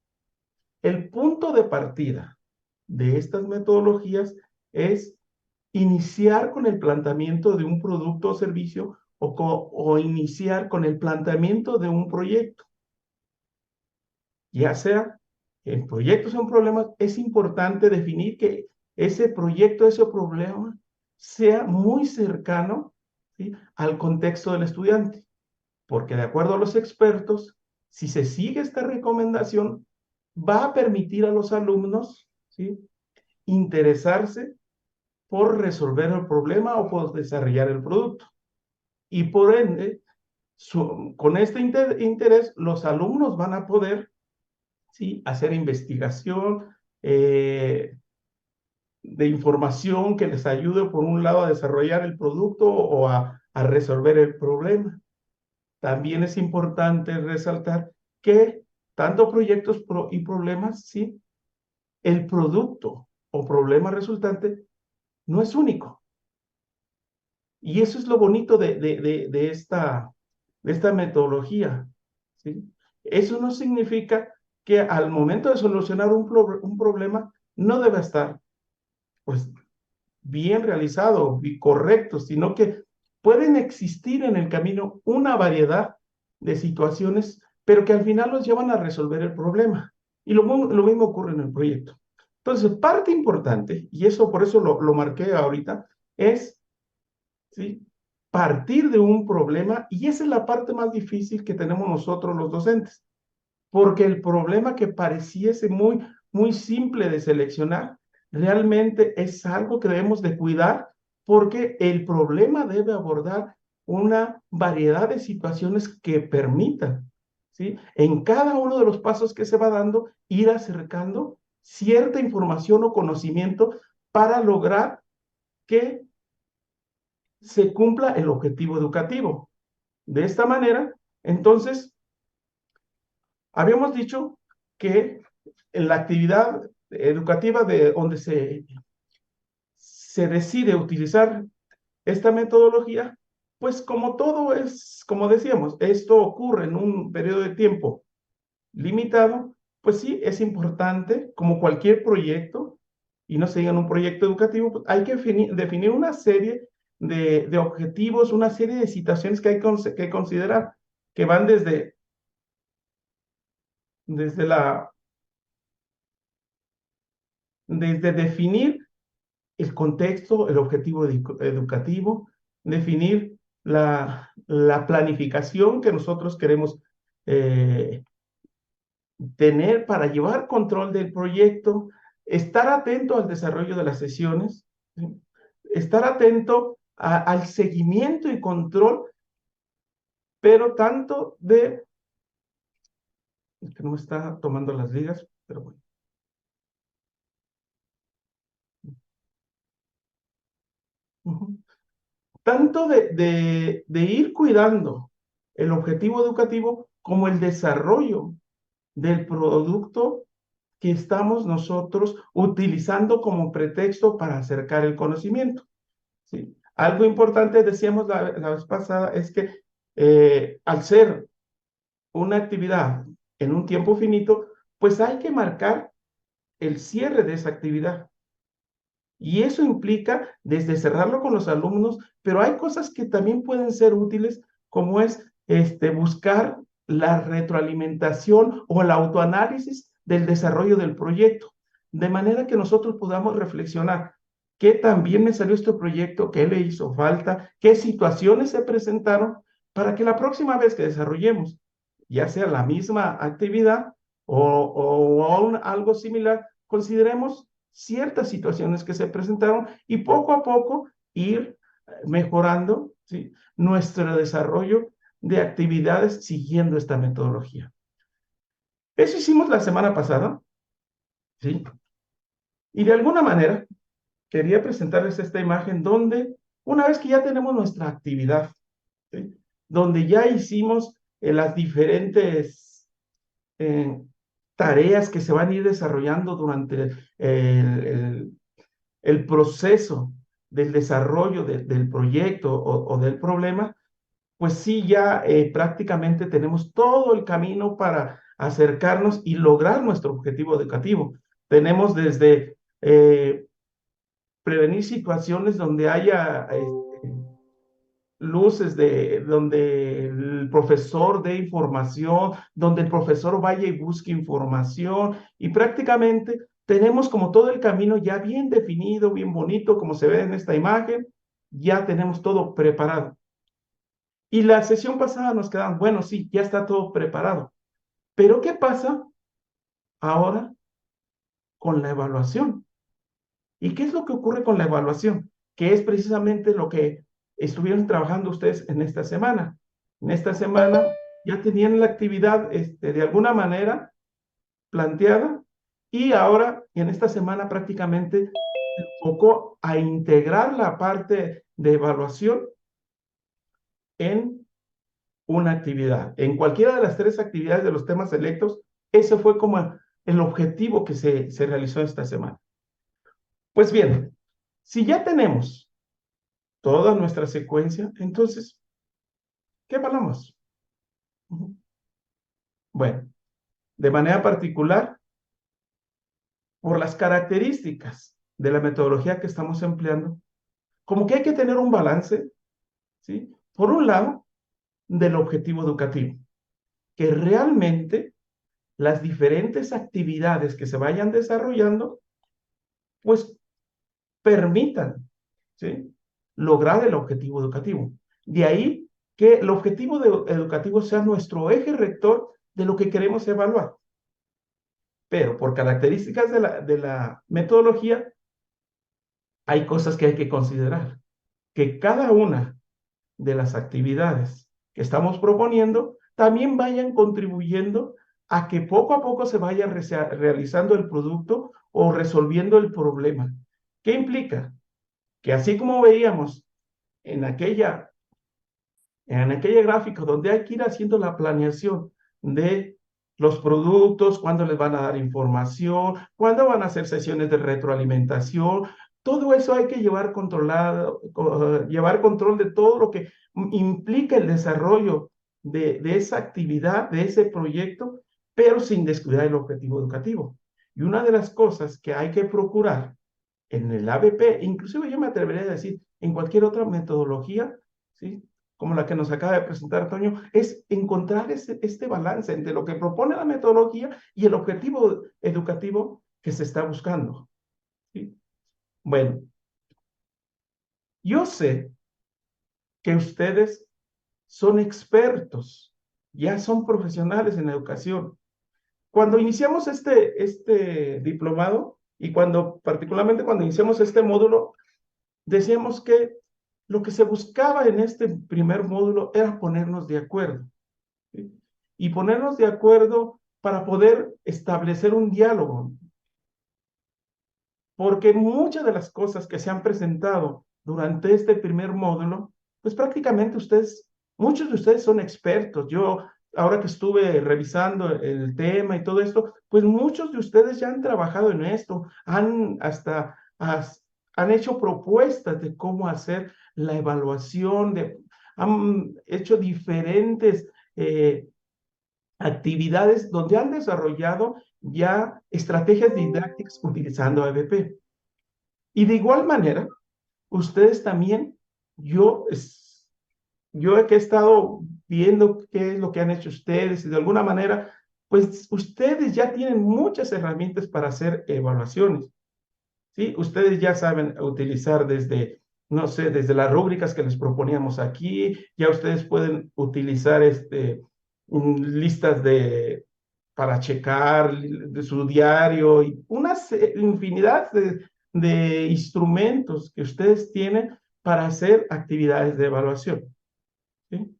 el punto de partida de estas metodologías es iniciar con el planteamiento de un producto o servicio o iniciar con el planteamiento de un proyecto. Ya sea en proyectos o en problemas, es importante definir que ese proyecto, ese problema, sea muy cercano, ¿sí?, al contexto del estudiante. Porque de acuerdo a los expertos, si se sigue esta recomendación, va a permitir a los alumnos, ¿sí?, interesarse por resolver el problema o por desarrollar el producto. Y por ende, con este interés, los alumnos van a poder, ¿sí?, hacer investigación, de información que les ayude, por un lado, a desarrollar el producto o a resolver el problema. También es importante resaltar que tanto proyectos y problemas, sí, el producto o problema resultante no es único. Y eso es lo bonito de esta metodología, ¿sí? Eso no significa que al momento de solucionar un problema no deba estar, pues, bien realizado y correcto, sino que pueden existir en el camino una variedad de situaciones, pero que al final los llevan a resolver el problema. Y lo mismo ocurre en el proyecto. Entonces, parte importante, y eso por eso lo marqué ahorita, es, ¿sí?, partir de un problema, y esa es la parte más difícil que tenemos nosotros los docentes, porque el problema que pareciese muy, muy simple de seleccionar, realmente es algo que debemos de cuidar, porque el problema debe abordar una variedad de situaciones que permitan, ¿sí?, en cada uno de los pasos que se va dando, ir acercando cierta información o conocimiento para lograr que se cumpla el objetivo educativo. De esta manera, entonces, habíamos dicho que en la actividad educativa de donde se decide utilizar esta metodología, pues como todo es, como decíamos, esto ocurre en un periodo de tiempo limitado, pues sí, es importante, como cualquier proyecto, y no se diga en un proyecto educativo, pues hay que definir una serie de objetivos, una serie de situaciones que hay que considerar, que van desde definir el contexto, el objetivo educativo, definir la planificación que nosotros queremos tener para llevar control del proyecto, estar atento al desarrollo de las sesiones, ¿sí?, estar atento al seguimiento y control, pero tanto de... que no me está tomando las ligas, pero bueno. Tanto de ir cuidando el objetivo educativo como el desarrollo del producto que estamos nosotros utilizando como pretexto para acercar el conocimiento, ¿sí? Algo importante, decíamos la vez pasada, es que al ser una actividad en un tiempo finito, pues hay que marcar el cierre de esa actividad. Y eso implica desde cerrarlo con los alumnos, pero hay cosas que también pueden ser útiles, como es buscar la retroalimentación o el autoanálisis del desarrollo del proyecto, de manera que nosotros podamos reflexionar qué tan bien me salió este proyecto, qué le hizo falta, qué situaciones se presentaron, para que la próxima vez que desarrollemos, ya sea la misma actividad o algo similar, consideremos ciertas situaciones que se presentaron y poco a poco ir mejorando, ¿sí?, nuestro desarrollo de actividades siguiendo esta metodología. Eso hicimos la semana pasada, ¿sí? Y de alguna manera quería presentarles esta imagen donde, una vez que ya tenemos nuestra actividad, ¿sí?, donde ya hicimos las diferentes tareas que se van a ir desarrollando durante el proceso del desarrollo del proyecto o del problema, pues sí, ya prácticamente tenemos todo el camino para acercarnos y lograr nuestro objetivo educativo. Tenemos desde prevenir situaciones donde haya luces donde el profesor dé información, donde el profesor vaya y busque información, y prácticamente tenemos como todo el camino ya bien definido, bien bonito, como se ve en esta imagen, ya tenemos todo preparado. Y la sesión pasada nos quedan, bueno, sí, ya está todo preparado, pero ¿qué pasa ahora con la evaluación? ¿Y qué es lo que ocurre con la evaluación? Que es precisamente lo que estuvieron trabajando ustedes en esta semana. En esta semana ya tenían la actividad de alguna manera planteada, y ahora en esta semana prácticamente enfocó a integrar la parte de evaluación en una actividad. En cualquiera de las 3 actividades de los temas selectos, ese fue como el objetivo que se realizó esta semana. Pues bien, si ya tenemos toda nuestra secuencia, entonces, ¿qué evaluamos? Bueno, de manera particular, por las características de la metodología que estamos empleando, como que hay que tener un balance, ¿sí? Por un lado, del objetivo educativo, que realmente las diferentes actividades que se vayan desarrollando, pues permitan, ¿sí?, lograr el objetivo educativo. De ahí que el objetivo educativo sea nuestro eje rector de lo que queremos evaluar. Pero por características de la metodología, hay cosas que hay que considerar. Que cada una de las actividades que estamos proponiendo también vayan contribuyendo a que poco a poco se vaya realizando el producto o resolviendo el problema. ¿Qué implica? Que así como veíamos en aquella gráfica donde hay que ir haciendo la planeación de los productos, cuándo les van a dar información, cuándo van a hacer sesiones de retroalimentación, todo eso hay que llevar llevar control de todo lo que implica el desarrollo de esa actividad, de ese proyecto, pero sin descuidar el objetivo educativo. Y una de las cosas que hay que procurar en el ABP, inclusive yo me atrevería a decir, en cualquier otra metodología, ¿sí?, como la que nos acaba de presentar Toño, es encontrar este balance entre lo que propone la metodología y el objetivo educativo que se está buscando, ¿sí? Bueno, yo sé que ustedes son expertos, ya son profesionales en educación. Cuando iniciamos este diplomado y particularmente cuando iniciamos este módulo, decíamos que lo que se buscaba en este primer módulo era ponernos de acuerdo, ¿sí? Y ponernos de acuerdo para poder establecer un diálogo, porque muchas de las cosas que se han presentado durante este primer módulo, pues prácticamente muchos de ustedes son expertos. Yo, ahora que estuve revisando el tema y todo esto, pues muchos de ustedes ya han trabajado en esto, han hecho propuestas de cómo hacer la evaluación, han hecho diferentes actividades donde han desarrollado ya estrategias didácticas utilizando ABP. Y de igual manera, ustedes también, yo que he estado viendo qué es lo que han hecho ustedes y de alguna manera, pues ustedes ya tienen muchas herramientas para hacer evaluaciones, ¿sí? Ustedes ya saben utilizar no sé, desde las rúbricas que les proponíamos aquí, ya ustedes pueden utilizar listas para checar de su diario y una infinidad de instrumentos que ustedes tienen para hacer actividades de evaluación, ¿sí?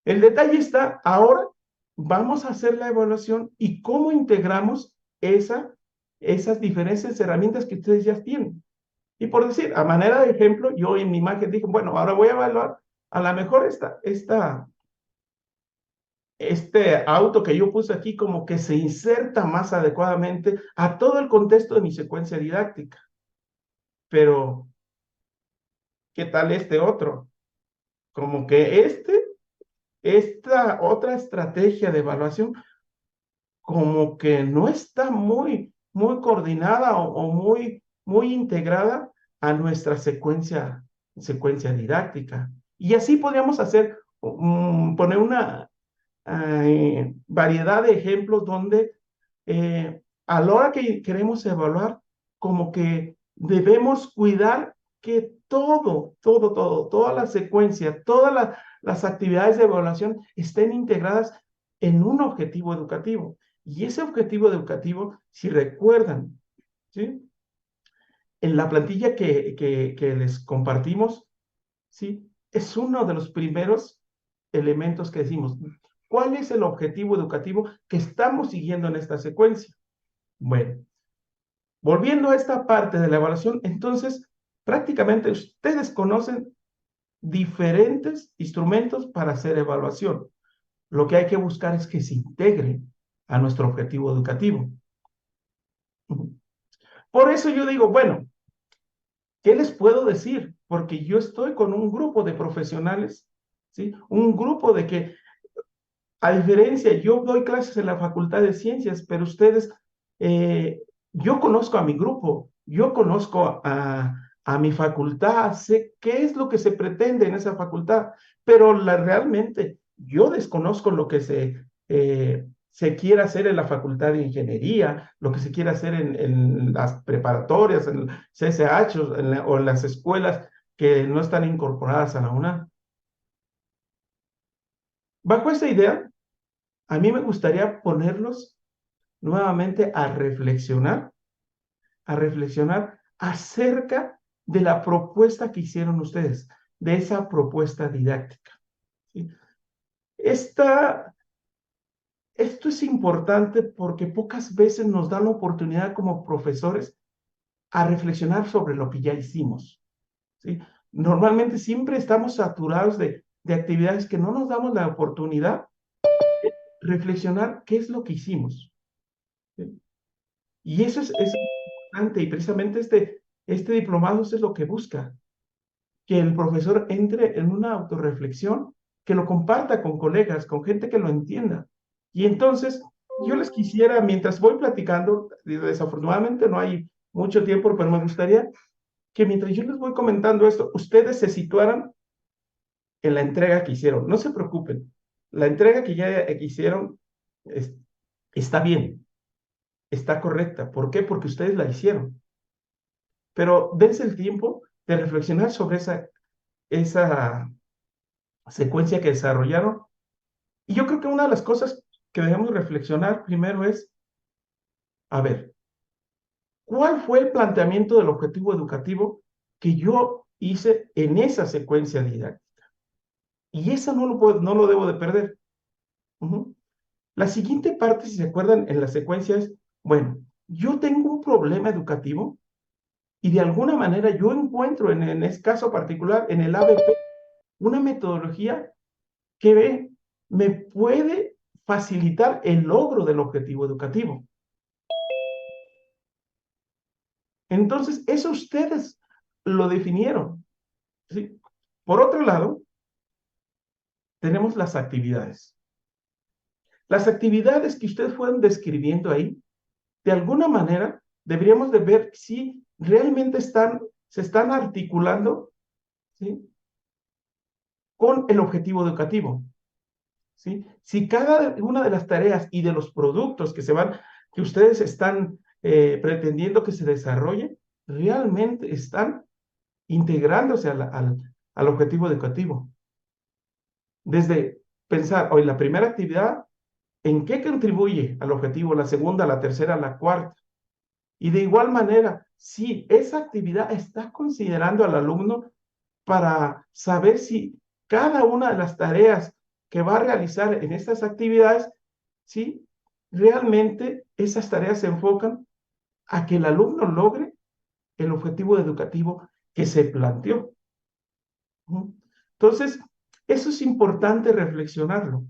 El detalle está, ahora vamos a hacer la evaluación y cómo integramos esas diferentes herramientas que ustedes ya tienen. Y por decir, a manera de ejemplo, yo en mi imagen dije, bueno, ahora voy a evaluar a lo mejor este auto que yo puse aquí como que se inserta más adecuadamente a todo el contexto de mi secuencia didáctica. Pero, ¿qué tal este otro? Como que esta otra estrategia de evaluación como que no está muy coordinada o muy integrada a nuestra secuencia didáctica. Y así podríamos poner una variedad de ejemplos donde a la hora que queremos evaluar, como que debemos cuidar que toda la secuencia, todas las actividades de evaluación estén integradas en un objetivo educativo. Y ese objetivo educativo, si recuerdan, ¿sí?, en la plantilla que les compartimos, ¿sí?, es uno de los primeros elementos que decimos, ¿cuál es el objetivo educativo que estamos siguiendo en esta secuencia? Bueno, volviendo a esta parte de la evaluación, entonces prácticamente ustedes conocen diferentes instrumentos para hacer evaluación. Lo que hay que buscar es que se integre a nuestro objetivo educativo. Por eso yo digo, bueno, ¿qué les puedo decir? Porque yo estoy con un grupo de profesionales, ¿sí? Un grupo de que, a diferencia, yo doy clases en la Facultad de Ciencias, pero ustedes, yo conozco a mi grupo, yo conozco a mi facultad, sé qué es lo que se pretende en esa facultad, pero realmente yo desconozco lo que se quiere hacer en la Facultad de Ingeniería, lo que se quiere hacer en las preparatorias, en el CSH o en las escuelas que no están incorporadas a la UNAM. Bajo esa idea, a mí me gustaría ponerlos nuevamente a reflexionar acerca de la propuesta que hicieron ustedes, de esa propuesta didáctica. ¿Sí? Esto es importante porque pocas veces nos da la oportunidad como profesores a reflexionar sobre lo que ya hicimos. ¿Sí? Normalmente siempre estamos saturados de actividades que no nos damos la oportunidad de reflexionar qué es lo que hicimos. ¿Sí? Y eso es importante, y precisamente este diplomado es lo que busca, que el profesor entre en una autorreflexión, que lo comparta con colegas, con gente que lo entienda. Y entonces, yo les quisiera, mientras voy platicando, desafortunadamente no hay mucho tiempo, pero me gustaría que mientras yo les voy comentando esto, ustedes se situaran en la entrega que hicieron. No se preocupen, la entrega que ya hicieron está bien, está correcta. ¿Por qué? Porque ustedes la hicieron. Pero dense el tiempo de reflexionar sobre esa secuencia que desarrollaron. Y yo creo que una de las cosas que debemos reflexionar primero es, a ver, ¿cuál fue el planteamiento del objetivo educativo que yo hice en esa secuencia didáctica? Y esa no lo debo de perder. La siguiente parte, si se acuerdan, en la secuencia es, bueno, yo tengo un problema educativo y de alguna manera yo encuentro en este caso particular, en el ABP, una metodología que me puede facilitar el logro del objetivo educativo. Entonces, eso ustedes lo definieron, ¿sí? Por otro lado, tenemos las actividades. Las actividades que ustedes fueron describiendo ahí, de alguna manera, deberíamos de ver si realmente se están articulando, ¿sí?, con el objetivo educativo. ¿Sí? Si cada una de las tareas y de los productos que ustedes están pretendiendo que se desarrolle, realmente están integrándose al objetivo educativo. Desde pensar, hoy la primera actividad, ¿en qué contribuye al objetivo? La segunda, la tercera, la cuarta. Y de igual manera, si esa actividad está considerando al alumno para saber si cada una de las tareas que va a realizar en estas actividades, ¿sí?, realmente esas tareas se enfocan a que el alumno logre el objetivo educativo que se planteó. Entonces, eso es importante reflexionarlo,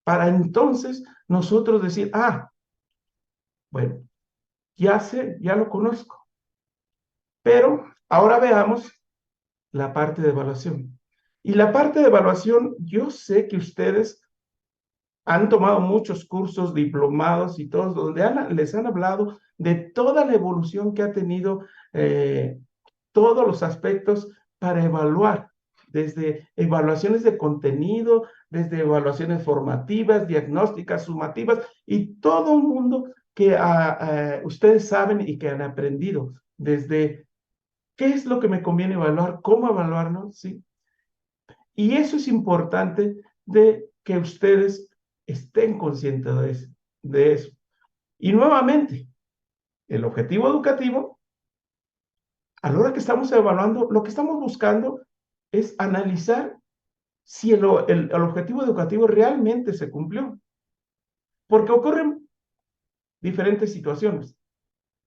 para entonces nosotros decir, bueno, ya lo conozco, pero ahora veamos la parte de evaluación. Y la parte de evaluación, yo sé que ustedes han tomado muchos cursos, diplomados y todos, donde les han hablado de toda la evolución que ha tenido todos los aspectos para evaluar, desde evaluaciones de contenido, desde evaluaciones formativas, diagnósticas, sumativas, y todo un mundo que ustedes saben y que han aprendido, desde qué es lo que me conviene evaluar, cómo evaluarlo, ¿sí? Y eso es importante de que ustedes estén conscientes de eso. Y nuevamente, el objetivo educativo, a la hora que estamos evaluando, lo que estamos buscando es analizar si el objetivo educativo realmente se cumplió. Porque ocurren diferentes situaciones.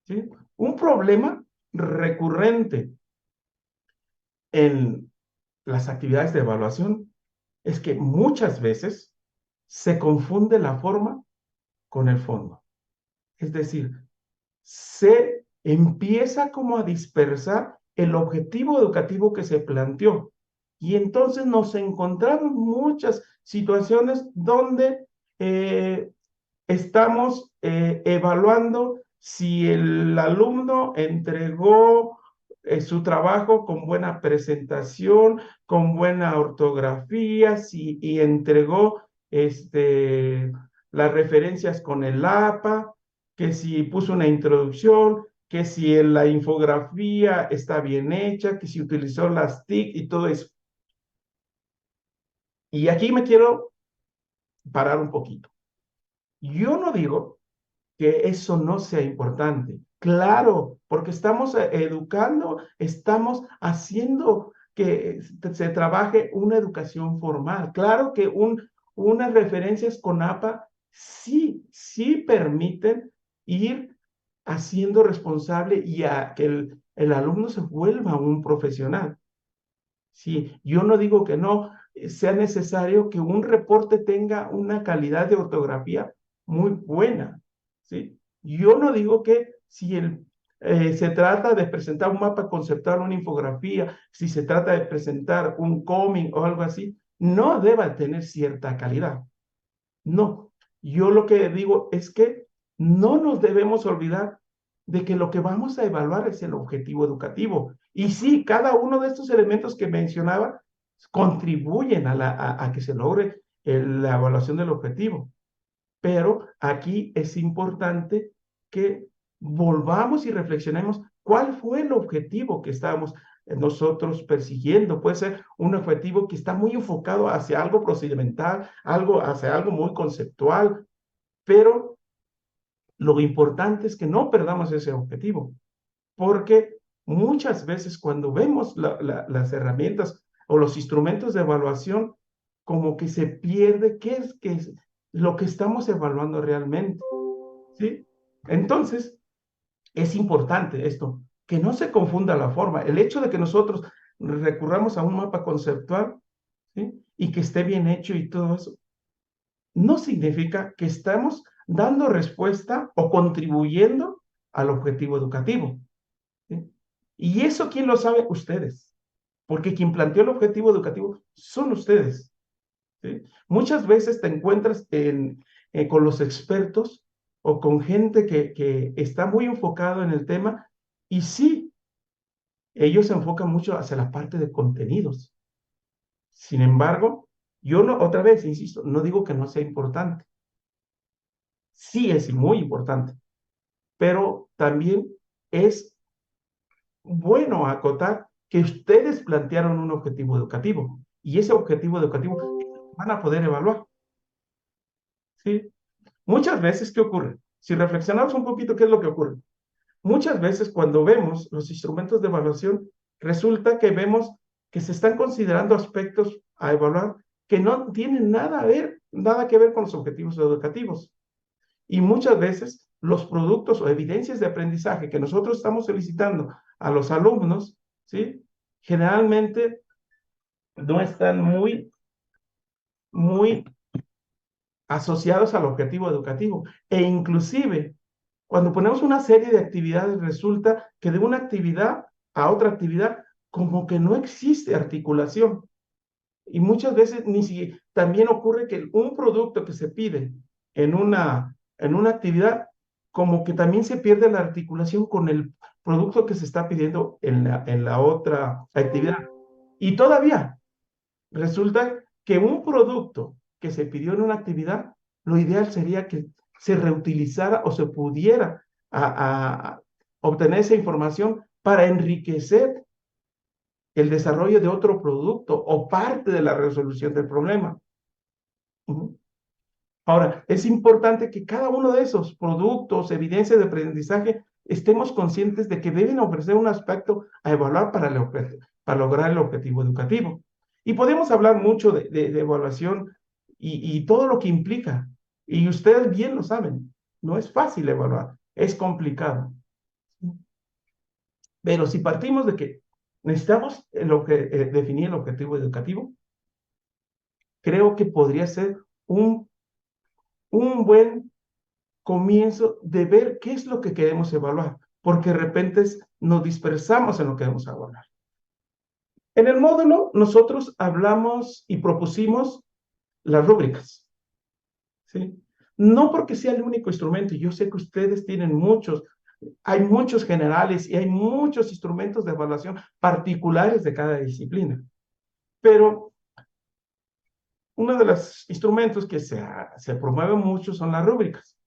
¿sí? Un problema recurrente en las actividades de evaluación es que muchas veces se confunde la forma con el fondo. Es decir, se empieza como a dispersar el objetivo educativo que se planteó. Y entonces nos encontramos muchas situaciones donde estamos evaluando si el alumno entregó su trabajo con buena presentación, con buena ortografía, y entregó las referencias con el APA, que si puso una introducción, que si la infografía está bien hecha, que si utilizó las TIC y todo eso. Y aquí me quiero parar un poquito. Yo no digo que eso no sea importante. Claro, porque estamos educando, estamos haciendo que se trabaje una educación formal. Claro que unas referencias con APA sí permiten ir haciendo responsable y a que el alumno se vuelva un profesional. Sí, yo no digo que no sea necesario que un reporte tenga una calidad de ortografía muy buena, ¿sí? Yo no digo que si se trata de presentar un mapa conceptual, una infografía, si se trata de presentar un cómic o algo así, no deba tener cierta calidad. No, yo lo que digo es que no nos debemos olvidar de que lo que vamos a evaluar es el objetivo educativo. Y sí, cada uno de estos elementos que mencionaba contribuyen a que se logre la evaluación del objetivo. Pero aquí es importante que volvamos y reflexionemos cuál fue el objetivo que estábamos nosotros persiguiendo. Puede ser un objetivo que está muy enfocado hacia algo procedimental, hacia algo muy conceptual, pero lo importante es que no perdamos ese objetivo, porque muchas veces cuando vemos las herramientas o los instrumentos de evaluación, como que se pierde qué es lo que estamos evaluando realmente, ¿sí? Entonces, es importante esto, que no se confunda la forma. El hecho de que nosotros recurramos a un mapa conceptual, ¿sí? Y que esté bien hecho y todo eso, no significa que estamos dando respuesta o contribuyendo al objetivo educativo, ¿sí? Y eso, ¿quién lo sabe? Ustedes, porque quien planteó el objetivo educativo son ustedes, ¿sí? Muchas veces te encuentras con los expertos o con gente que está muy enfocado en el tema y sí, ellos se enfocan mucho hacia la parte de contenidos. Sin embargo, yo no, otra vez, insisto, no digo que no sea importante. Sí es muy importante, pero también es bueno acotar que ustedes plantearon un objetivo educativo y ese objetivo educativo van a poder evaluar, ¿sí? Muchas veces, ¿qué ocurre? Si reflexionamos un poquito, ¿qué es lo que ocurre? Muchas veces cuando vemos los instrumentos de evaluación, resulta que vemos que se están considerando aspectos a evaluar que no tienen nada que ver con los objetivos educativos. Y muchas veces los productos o evidencias de aprendizaje que nosotros estamos solicitando a los alumnos, ¿sí? Generalmente no están muy asociados al objetivo educativo. E inclusive, cuando ponemos una serie de actividades, resulta que de una actividad a otra actividad, como que no existe articulación. Y muchas veces también ocurre que un producto que se pide en una actividad, como que también se pierde la articulación con el producto que se está pidiendo en la otra actividad. Y todavía resulta que un producto que se pidió en una actividad, lo ideal sería que se reutilizara o se pudiera a obtener esa información para enriquecer el desarrollo de otro producto o parte de la resolución del problema. Ahora, es importante que cada uno de esos productos, evidencias de aprendizaje, estemos conscientes de que deben ofrecer un aspecto a evaluar para lograr el objetivo educativo. Y podemos hablar mucho de evaluación y todo lo que implica. Y ustedes bien lo saben, no es fácil evaluar, es complicado. Pero si partimos de que necesitamos definir el objetivo educativo, creo que podría ser un buen comienzo de ver qué es lo que queremos evaluar, porque de repente nos dispersamos en lo que queremos evaluar. En el módulo nosotros hablamos y propusimos las rúbricas, ¿sí? No porque sea el único instrumento, yo sé que ustedes tienen muchos, hay muchos generales y hay muchos instrumentos de evaluación particulares de cada disciplina, pero uno de los instrumentos que se promueve mucho son las rúbricas.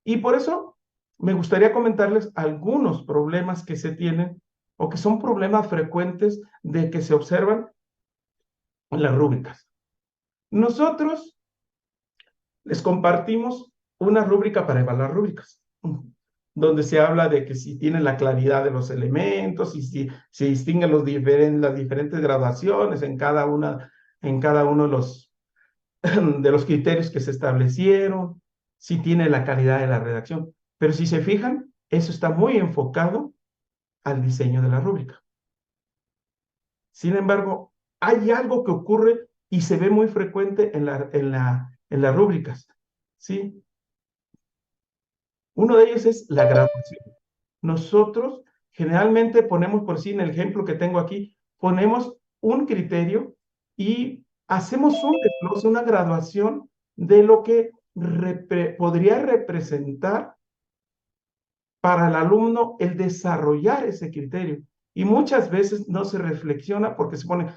Y por eso me gustaría comentarles algunos problemas que se tienen o que son problemas frecuentes de que se observan en las rúbricas. Nosotros les compartimos una rúbrica para evaluar rúbricas, donde se habla de que si tienen la claridad de los elementos y si se distinguen las diferentes graduaciones en cada uno de los criterios que se establecieron, si tiene la calidad de la redacción. Pero si se fijan, eso está muy enfocado al diseño de la rúbrica. Sin embargo, hay algo que ocurre y se ve muy frecuente en las rúbricas, ¿sí? Uno de ellos es la graduación. Nosotros generalmente ponemos, por sí, en el ejemplo que tengo aquí, ponemos un criterio y hacemos un desglose, una graduación de lo que podría representar para el alumno el desarrollar ese criterio. Y muchas veces no se reflexiona porque se pone,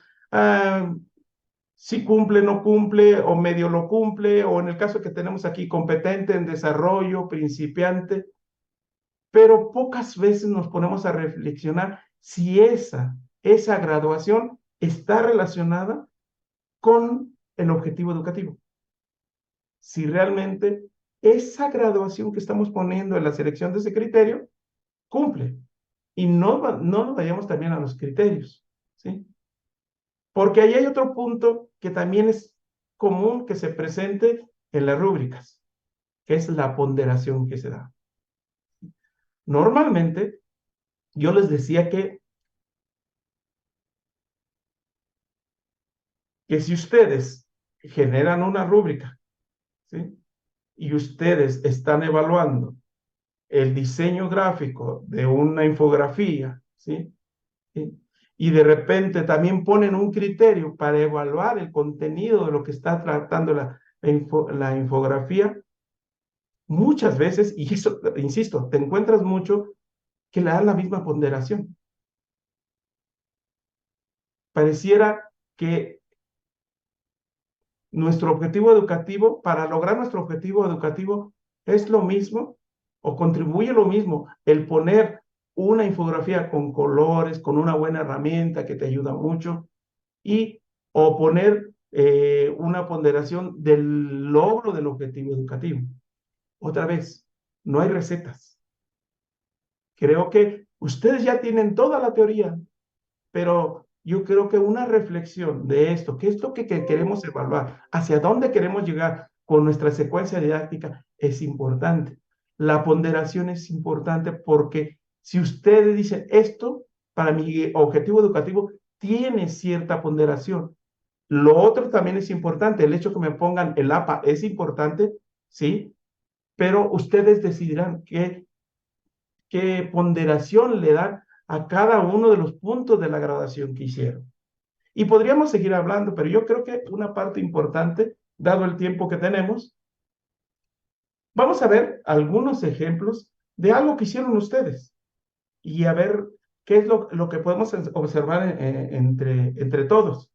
si cumple, no cumple, o medio lo cumple, o en el caso que tenemos aquí, competente en desarrollo, principiante, pero pocas veces nos ponemos a reflexionar si esa graduación está relacionada con el objetivo educativo. Si realmente esa graduación que estamos poniendo en la selección de ese criterio cumple. Y no nos vayamos también a los criterios, ¿sí? Porque ahí hay otro punto que también es común que se presente en las rúbricas, que es la ponderación que se da. Normalmente, yo les decía que si ustedes generan una rúbrica, ¿sí? Y ustedes están evaluando el diseño gráfico de una infografía, ¿sí? ¿Sí? Y de repente también ponen un criterio para evaluar el contenido de lo que está tratando la infografía, muchas veces, y eso, insisto, te encuentras mucho que le dan la misma ponderación. Pareciera que nuestro objetivo educativo, para lograr nuestro objetivo educativo, es lo mismo o contribuye lo mismo el poner una infografía con colores, con una buena herramienta que te ayuda mucho, o poner una ponderación del logro del objetivo educativo. Otra vez, no hay recetas. Creo que ustedes ya tienen toda la teoría, pero yo creo que una reflexión de esto, que es lo que queremos evaluar, hacia dónde queremos llegar con nuestra secuencia didáctica, es importante. La ponderación es importante porque si ustedes dicen esto, para mi objetivo educativo, tiene cierta ponderación. Lo otro también es importante, el hecho que me pongan el APA es importante, ¿sí? Pero ustedes decidirán qué ponderación le dan a cada uno de los puntos de la graduación que hicieron. Y podríamos seguir hablando, pero yo creo que una parte importante, dado el tiempo que tenemos, vamos a ver algunos ejemplos de algo que hicieron ustedes y a ver qué es lo que podemos observar entre todos.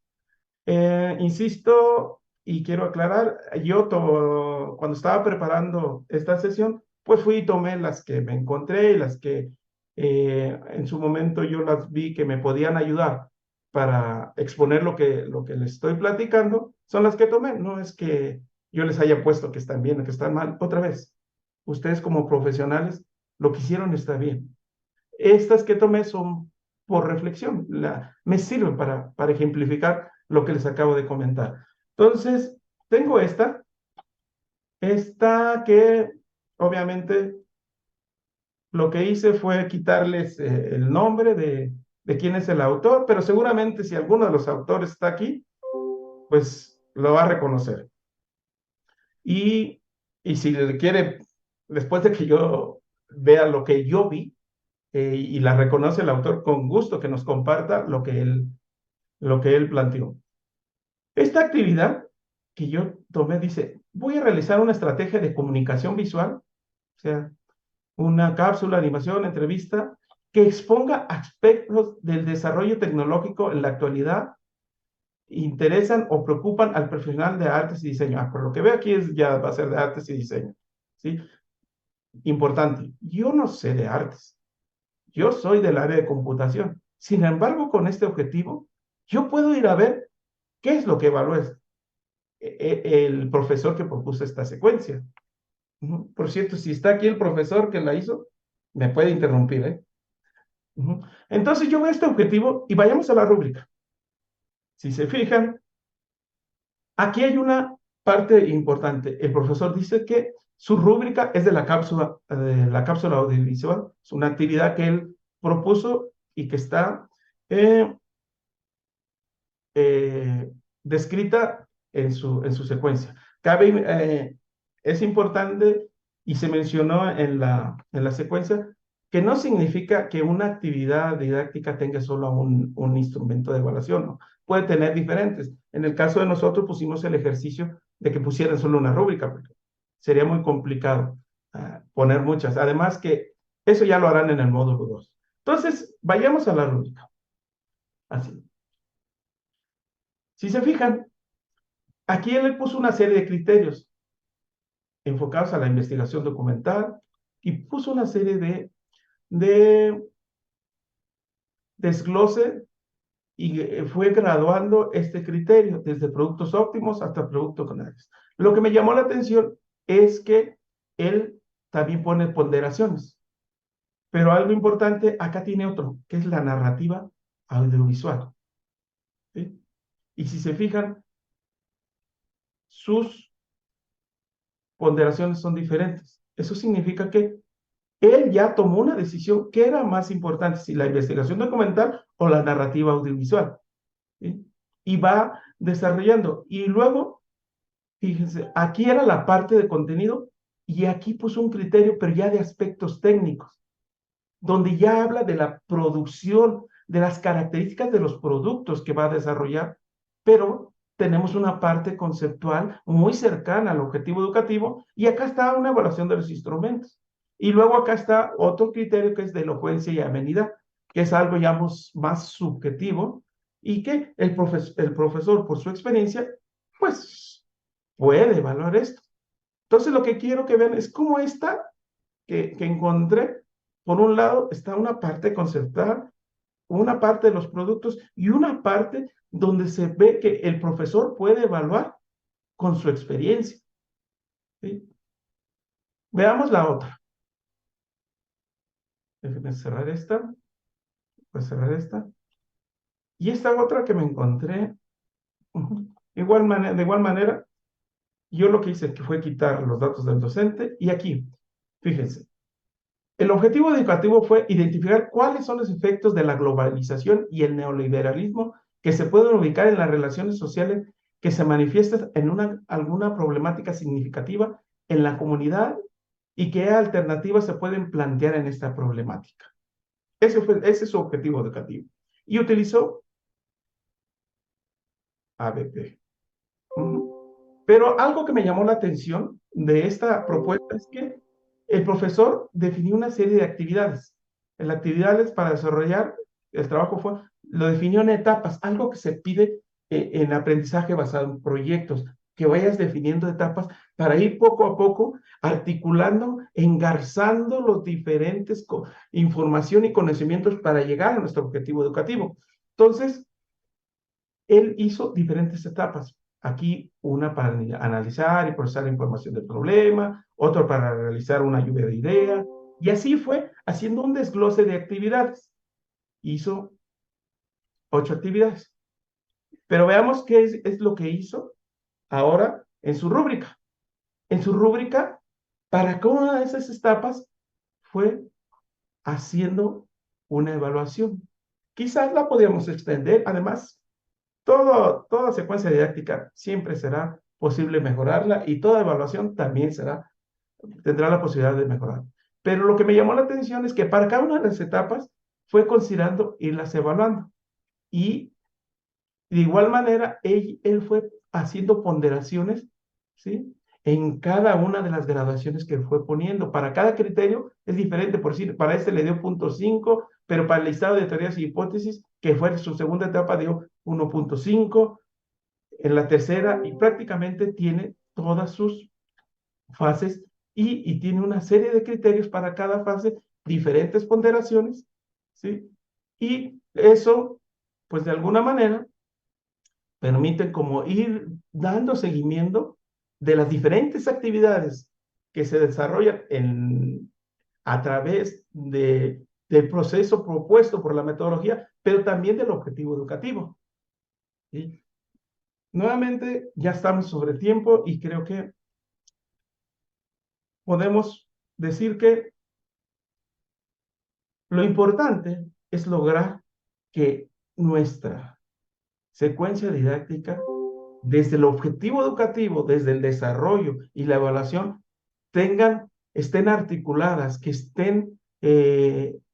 Insisto y quiero aclarar, yo cuando estaba preparando esta sesión, pues fui y tomé las que me encontré y las que en su momento yo las vi que me podían ayudar para exponer lo que les estoy platicando, son las que tomé. No es que yo les haya puesto que están bien o que están mal. Otra vez, ustedes como profesionales, lo que hicieron está bien. Estas que tomé son por reflexión, me sirven para ejemplificar lo que les acabo de comentar. Entonces, tengo esta que obviamente lo que hice fue quitarles el nombre de quién es el autor, pero seguramente si alguno de los autores está aquí, pues lo va a reconocer. Y si le quiere, después de que yo vea lo que yo vi, y la reconoce el autor, con gusto que nos comparta lo que él planteó. Esta actividad que yo tomé dice, voy a realizar una estrategia de comunicación visual, o sea, una cápsula, animación, entrevista, que exponga aspectos del desarrollo tecnológico en la actualidad, interesan o preocupan al profesional de artes y diseño. Por lo que veo aquí ya va a ser de artes y diseño, ¿sí? Importante, yo no sé de artes, yo soy del área de computación. Sin embargo, con este objetivo, yo puedo ir a ver qué es lo que evalúa el profesor que propuso esta secuencia. Por cierto, si está aquí el profesor que la hizo, me puede interrumpir, ¿eh? Entonces yo veo este objetivo y vayamos a la rúbrica. Si se fijan, aquí hay una parte importante. El profesor dice que su rúbrica es de la cápsula audiovisual. Es una actividad que él propuso y que está descrita en su secuencia. Es importante, y se mencionó en la secuencia, que no significa que una actividad didáctica tenga solo un instrumento de evaluación, ¿no? Puede tener diferentes. En el caso de nosotros pusimos el ejercicio de que pusieran solo una rúbrica, porque sería muy complicado poner muchas. Además que eso ya lo harán en el módulo 2. Entonces, vayamos a la rúbrica. Así. Si se fijan, aquí él le puso una serie de criterios enfocados a la investigación documental y puso una serie de desglose y fue graduando este criterio desde productos óptimos hasta productos canales. Lo que me llamó la atención es que él también pone ponderaciones, pero algo importante, acá tiene otro, que es la narrativa audiovisual, ¿sí? Y si se fijan, sus ponderaciones son diferentes. Eso significa que él ya tomó una decisión que era más importante, si la investigación documental o la narrativa audiovisual, ¿sí? Y va desarrollando. Y luego, fíjense, aquí era la parte de contenido y aquí puso un criterio, pero ya de aspectos técnicos, donde ya habla de la producción, de las características de los productos que va a desarrollar, pero tenemos una parte conceptual muy cercana al objetivo educativo y acá está una evaluación de los instrumentos. Y luego acá está otro criterio que es de elocuencia y amenidad, que es algo ya más subjetivo y que el profesor, por su experiencia, pues puede evaluar esto. Entonces lo que quiero que vean es cómo esta que encontré, por un lado está una parte conceptual, una parte de los productos y una parte donde se ve que el profesor puede evaluar con su experiencia, ¿sí? Veamos la otra. Déjenme cerrar esta. Voy a cerrar esta. Y esta otra que me encontré, de igual manera, yo lo que hice que fue quitar los datos del docente y aquí, fíjense, el objetivo educativo fue identificar cuáles son los efectos de la globalización y el neoliberalismo que se pueden ubicar en las relaciones sociales que se manifiestan en alguna problemática significativa en la comunidad y qué alternativas se pueden plantear en esta problemática. Ese es su objetivo educativo. Y utilizó ABP. Pero algo que me llamó la atención de esta propuesta es que el profesor definió una serie de actividades. Las actividades para desarrollar el trabajo lo definió en etapas, algo que se pide en aprendizaje basado en proyectos, que vayas definiendo etapas para ir poco a poco articulando, engarzando los diferentes información y conocimientos para llegar a nuestro objetivo educativo. Entonces, él hizo diferentes etapas. Aquí una para analizar y procesar la información del problema, otro para realizar una lluvia de ideas, y así fue haciendo un desglose de actividades. Hizo 8 actividades. Pero veamos qué es lo que hizo ahora en su rúbrica. En su rúbrica, para cada una de esas etapas fue haciendo una evaluación. Quizás la podríamos extender. Además, toda secuencia didáctica siempre será posible mejorarla y toda evaluación también tendrá la posibilidad de mejorar. Pero lo que me llamó la atención es que para cada una de las etapas fue considerando irlas evaluando. Y de igual manera, él fue haciendo ponderaciones, ¿sí? En cada una de las graduaciones que fue poniendo. Para cada criterio es diferente, por decir, para este le dio 0.5, pero para el listado de teorías y hipótesis, que fue su segunda etapa, dio 1.5, en la tercera, y prácticamente tiene todas sus fases y tiene una serie de criterios para cada fase, diferentes ponderaciones, ¿sí? Y eso, pues de alguna manera, permite como ir dando seguimiento de las diferentes actividades que se desarrollan a través del proceso propuesto por la metodología, pero también del objetivo educativo, ¿sí? Nuevamente, ya estamos sobre tiempo y creo que podemos decir que lo importante es lograr que nuestra secuencia didáctica, desde el objetivo educativo, desde el desarrollo y la evaluación, estén articuladas, que estén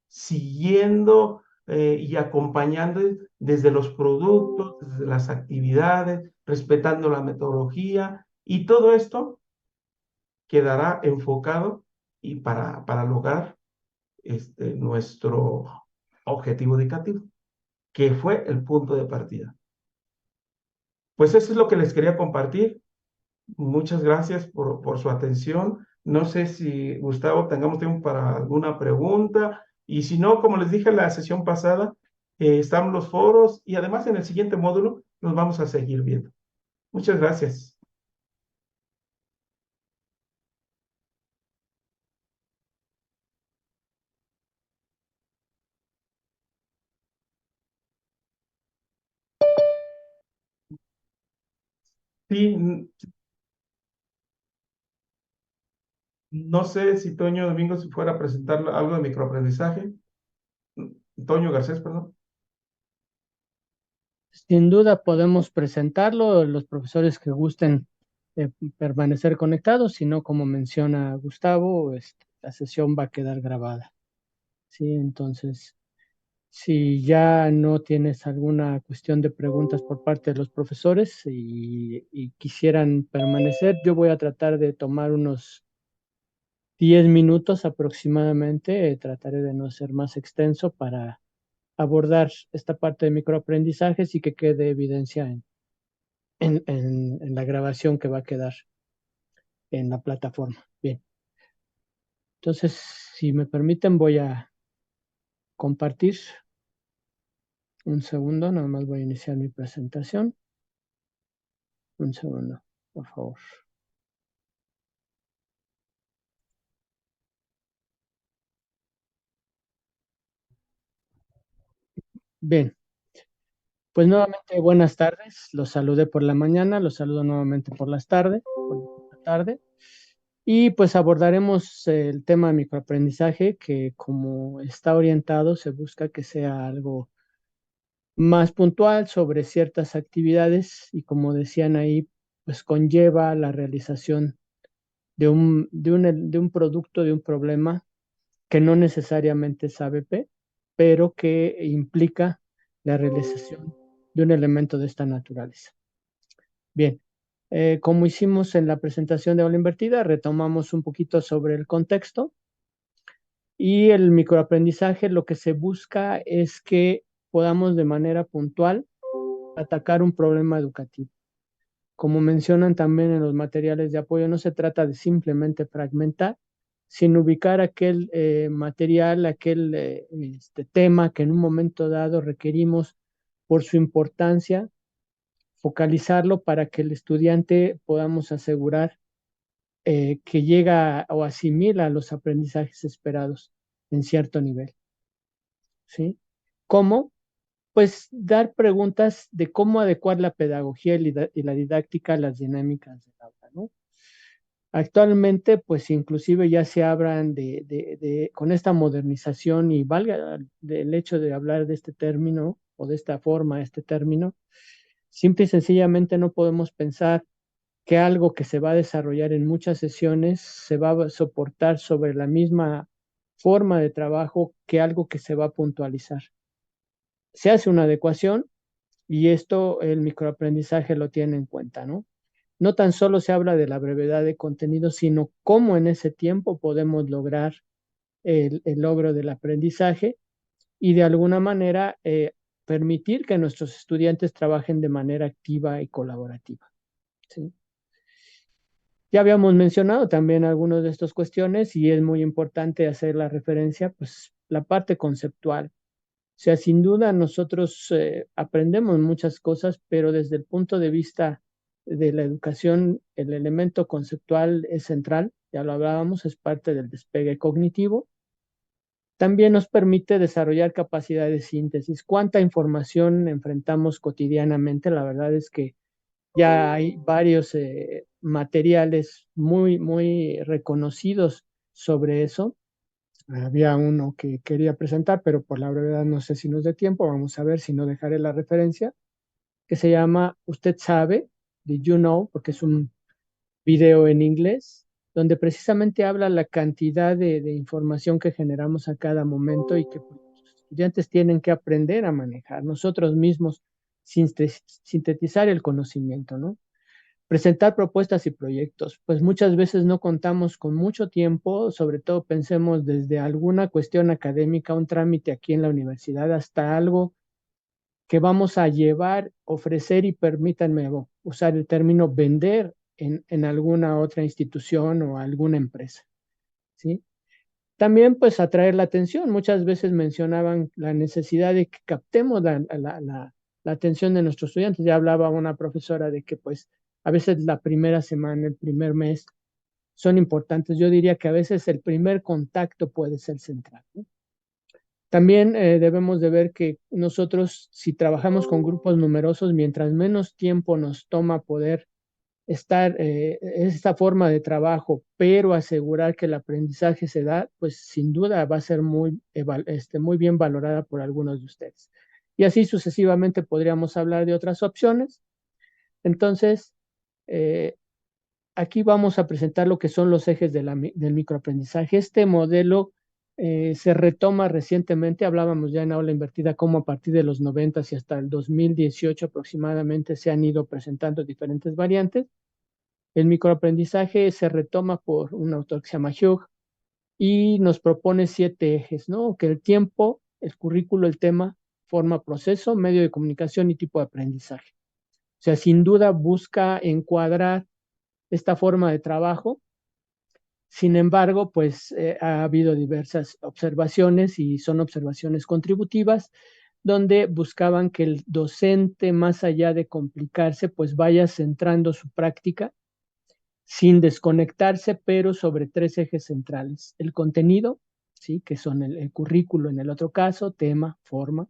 siguiendo y acompañando desde los productos, desde las actividades, respetando la metodología, y todo esto quedará enfocado y para lograr nuestro objetivo educativo, que fue el punto de partida. Pues eso es lo que les quería compartir. Muchas gracias por su atención. No sé si, Gustavo, tengamos tiempo para alguna pregunta. Y si no, como les dije en la sesión pasada, están los foros y además en el siguiente módulo nos vamos a seguir viendo. Muchas gracias. Sí, no sé si Toño Domingo si fuera a presentar algo de microaprendizaje. Toño Garcés, perdón. Sin duda podemos presentarlo, los profesores que gusten permanecer conectados, si no, como menciona Gustavo, la sesión va a quedar grabada. Sí, entonces, si ya no tienes alguna cuestión de preguntas por parte de los profesores y quisieran permanecer, yo voy a tratar de tomar unos 10 minutos aproximadamente, trataré de no ser más extenso para abordar esta parte de microaprendizajes y que quede evidencia en la grabación que va a quedar en la plataforma. Bien, entonces, si me permiten, voy a compartir un segundo, nada más voy a iniciar mi presentación. Un segundo, por favor. Bien, pues nuevamente buenas tardes. Los saludé por la mañana, los saludo nuevamente por las tardes, por la tarde. Y pues abordaremos el tema de microaprendizaje, que como está orientado, se busca que sea algo más puntual sobre ciertas actividades y como decían ahí, pues conlleva la realización de un producto, de un problema que no necesariamente es ABP, pero que implica la realización de un elemento de esta naturaleza. Bien, como hicimos en la presentación de aula invertida, retomamos un poquito sobre el contexto y el microaprendizaje lo que se busca es que podamos de manera puntual atacar un problema educativo. Como mencionan también en los materiales de apoyo, no se trata de simplemente fragmentar, sino ubicar aquel material, aquel tema que en un momento dado requerimos por su importancia, focalizarlo para que el estudiante podamos asegurar que llega o asimila los aprendizajes esperados en cierto nivel. ¿Sí? ¿Cómo? Pues dar preguntas de cómo adecuar la pedagogía y la didáctica a las dinámicas del aula, ¿no? Actualmente, pues inclusive ya se hablan con esta modernización y valga el hecho de hablar de este término o de esta forma, este término, simple y sencillamente no podemos pensar que algo que se va a desarrollar en muchas sesiones se va a soportar sobre la misma forma de trabajo que algo que se va a puntualizar. Se hace una adecuación y esto el microaprendizaje lo tiene en cuenta, ¿no? No tan solo se habla de la brevedad de contenido, sino cómo en ese tiempo podemos lograr el logro del aprendizaje y de alguna manera permitir que nuestros estudiantes trabajen de manera activa y colaborativa, ¿sí? Ya habíamos mencionado también algunas de estas cuestiones y es muy importante hacer la referencia, pues la parte conceptual. O sea, sin duda nosotros aprendemos muchas cosas, pero desde el punto de vista de la educación, el elemento conceptual es central, ya lo hablábamos, es parte del despegue cognitivo. También nos permite desarrollar capacidad de síntesis. ¿Cuánta información enfrentamos cotidianamente? La verdad es que ya hay varios materiales muy reconocidos sobre eso. Había uno que quería presentar, pero por la brevedad no sé si nos dé tiempo. Vamos a ver si no dejaré la referencia, que se llama Usted sabe, Did You Know, porque es un video en inglés, donde precisamente habla la cantidad de información que generamos a cada momento y que pues, los estudiantes tienen que aprender a manejar nosotros mismos, sintetizar el conocimiento, ¿no? Presentar propuestas y proyectos, pues muchas veces no contamos con mucho tiempo, sobre todo pensemos desde alguna cuestión académica, un trámite aquí en la universidad, hasta algo que vamos a llevar, ofrecer y permítanme usar el término vender en alguna otra institución o alguna empresa, ¿sí? También pues atraer la atención. Muchas veces mencionaban la necesidad de que captemos la atención de nuestros estudiantes. Ya hablaba una profesora de que pues a veces la primera semana, el primer mes son importantes. Yo diría que a veces el primer contacto puede ser central, ¿no? También debemos de ver que nosotros, si trabajamos con grupos numerosos, mientras menos tiempo nos toma poder estar esta forma de trabajo, pero asegurar que el aprendizaje se da, pues sin duda va a ser muy bien valorada por algunos de ustedes. Y así sucesivamente podríamos hablar de otras opciones. Entonces, eh, aquí vamos a presentar lo que son los ejes del microaprendizaje. Este modelo se retoma recientemente, hablábamos ya en aula invertida, cómo a partir de los 90 y hasta el 2018 aproximadamente se han ido presentando diferentes variantes. El microaprendizaje se retoma por un autor que se llama Hugh y nos propone 7 ejes, ¿no? Que el tiempo, el currículo, el tema, forma, proceso, medio de comunicación y tipo de aprendizaje. O sea, sin duda busca encuadrar esta forma de trabajo. Sin embargo, pues ha habido diversas observaciones y son observaciones contributivas donde buscaban que el docente, más allá de complicarse, pues vaya centrando su práctica sin desconectarse, pero sobre 3 ejes centrales. El contenido, ¿sí? Que son el currículo en el otro caso, tema, forma.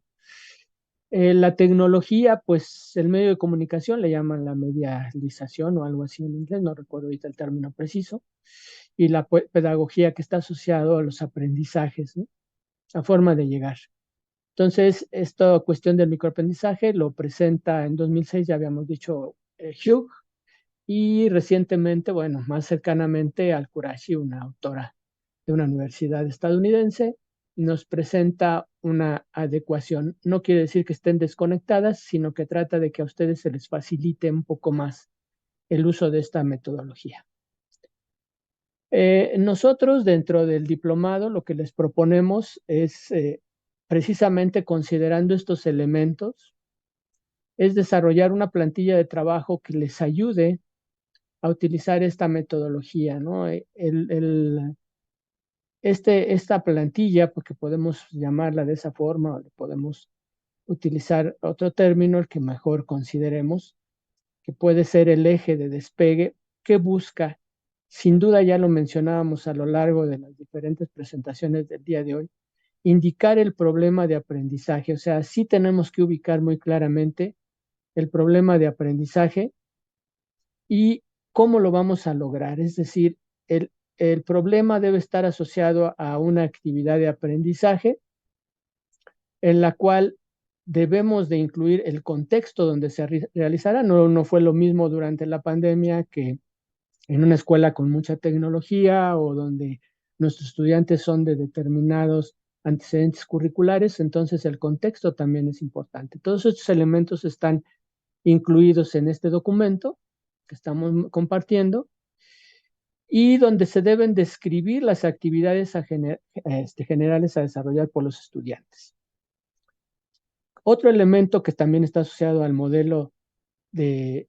La tecnología, pues el medio de comunicación le llaman la medialización o algo así en inglés, no recuerdo ahorita el término preciso, y la pedagogía que está asociado a los aprendizajes, ¿no? La forma de llegar. Entonces, esta cuestión del microaprendizaje lo presenta en 2006, ya habíamos dicho, Hugh, y recientemente, bueno, más cercanamente al Qurashi, una autora de una universidad estadounidense, nos presenta una adecuación. No quiere decir que estén desconectadas, sino que trata de que a ustedes se les facilite un poco más el uso de esta metodología. Nosotros dentro del diplomado lo que les proponemos es precisamente considerando estos elementos, es desarrollar una plantilla de trabajo que les ayude a utilizar esta metodología, ¿no? Esta plantilla, porque podemos llamarla de esa forma, o podemos utilizar otro término, el que mejor consideremos, que puede ser el eje de despegue, que busca, sin duda ya lo mencionábamos a lo largo de las diferentes presentaciones del día de hoy, indicar el problema de aprendizaje. O sea, sí tenemos que ubicar muy claramente el problema de aprendizaje y ¿cómo lo vamos a lograr? Es decir, el problema debe estar asociado a una actividad de aprendizaje en la cual debemos de incluir el contexto donde se realizará. No fue lo mismo durante la pandemia que en una escuela con mucha tecnología o donde nuestros estudiantes son de determinados antecedentes curriculares, entonces el contexto también es importante. Todos estos elementos están incluidos en este documento que estamos compartiendo y donde se deben describir las actividades generales a desarrollar por los estudiantes. Otro elemento que también está asociado al modelo de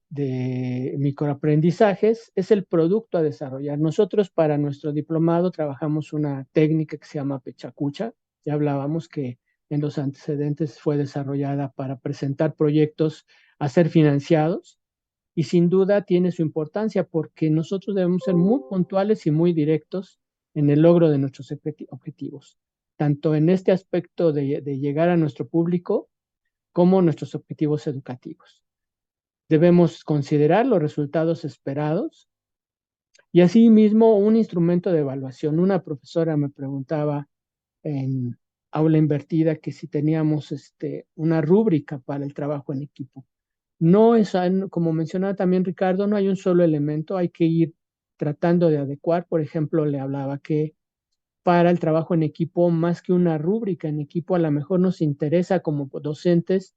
microaprendizajes es el producto a desarrollar. Nosotros para nuestro diplomado trabajamos una técnica que se llama Pechacucha. Ya hablábamos que en los antecedentes fue desarrollada para presentar proyectos a ser financiados y sin duda tiene su importancia porque nosotros debemos ser muy puntuales y muy directos en el logro de nuestros objetivos, tanto en este aspecto de llegar a nuestro público como nuestros objetivos educativos. Debemos considerar los resultados esperados y asimismo un instrumento de evaluación. Una profesora me preguntaba en aula invertida que si teníamos una rúbrica para el trabajo en equipo. No es, como mencionaba también Ricardo, no hay un solo elemento, hay que ir tratando de adecuar. Por ejemplo, le hablaba que para el trabajo en equipo, más que una rúbrica en equipo, a lo mejor nos interesa como docentes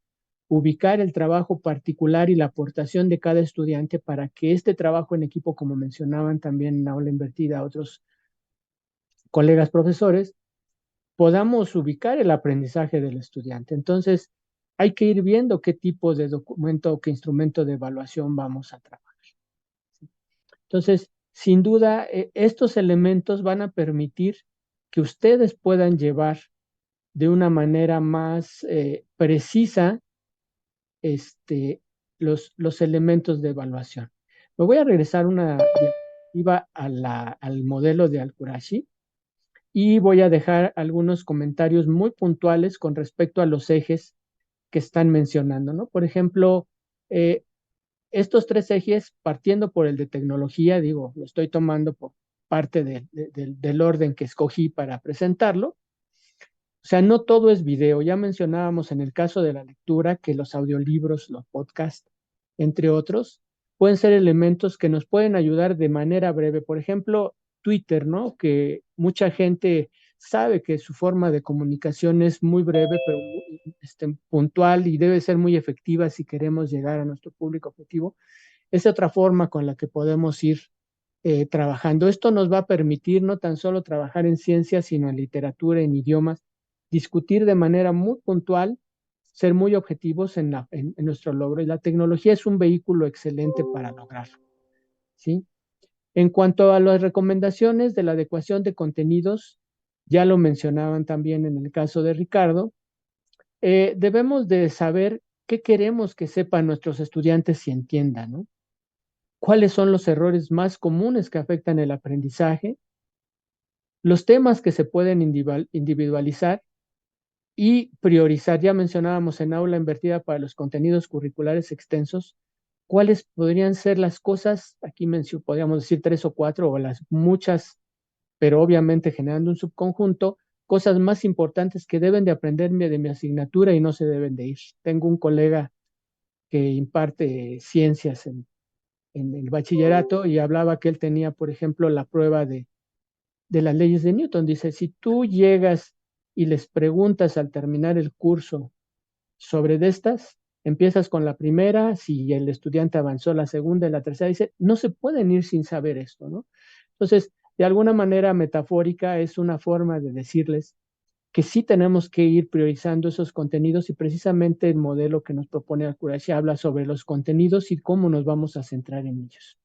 ubicar el trabajo particular y la aportación de cada estudiante para que este trabajo en equipo, como mencionaban también en aula invertida otros colegas profesores, podamos ubicar el aprendizaje del estudiante. Entonces, hay que ir viendo qué tipo de documento o qué instrumento de evaluación vamos a trabajar. Entonces, sin duda, estos elementos van a permitir que ustedes puedan llevar de una manera más precisa los elementos de evaluación. Me voy a regresar una diapositiva al modelo de Al-Qurashi y voy a dejar algunos comentarios muy puntuales con respecto a los ejes que están mencionando, ¿no? Por ejemplo, estos tres ejes, partiendo por el de tecnología, digo, lo estoy tomando por parte del orden que escogí para presentarlo. O sea, no todo es video. Ya mencionábamos en el caso de la lectura que los audiolibros, los podcasts, entre otros, pueden ser elementos que nos pueden ayudar de manera breve. Por ejemplo, Twitter, ¿no? Que mucha gente sabe que su forma de comunicación es muy breve, pero puntual y debe ser muy efectiva si queremos llegar a nuestro público objetivo. Es otra forma con la que podemos ir trabajando. Esto nos va a permitir no tan solo trabajar en ciencias, sino en literatura, en idiomas, discutir de manera muy puntual, ser muy objetivos en nuestro logro. Y la tecnología es un vehículo excelente para lograrlo, ¿sí? En cuanto a las recomendaciones de la adecuación de contenidos, ya lo mencionaban también en el caso de Ricardo, debemos de saber qué queremos que sepan nuestros estudiantes y entiendan, ¿no? ¿Cuáles son los errores más comunes que afectan el aprendizaje? Los temas que se pueden individualizar y priorizar. Ya mencionábamos en aula invertida para los contenidos curriculares extensos, cuáles podrían ser las cosas, aquí podríamos decir 3 o 4 o las muchas, pero obviamente generando un subconjunto, cosas más importantes que deben de aprenderme de mi asignatura y no se deben de ir. Tengo un colega que imparte ciencias en el bachillerato y hablaba que él tenía, por ejemplo, la prueba de las leyes de Newton. Dice, si tú llegas y les preguntas al terminar el curso sobre de estas, empiezas con la primera, si el estudiante avanzó la segunda y la tercera, dice, no se pueden ir sin saber esto, ¿no? Entonces, de alguna manera metafórica es una forma de decirles que sí tenemos que ir priorizando esos contenidos y precisamente el modelo que nos propone Al-Qurashi habla sobre los contenidos y cómo nos vamos a centrar en ellos.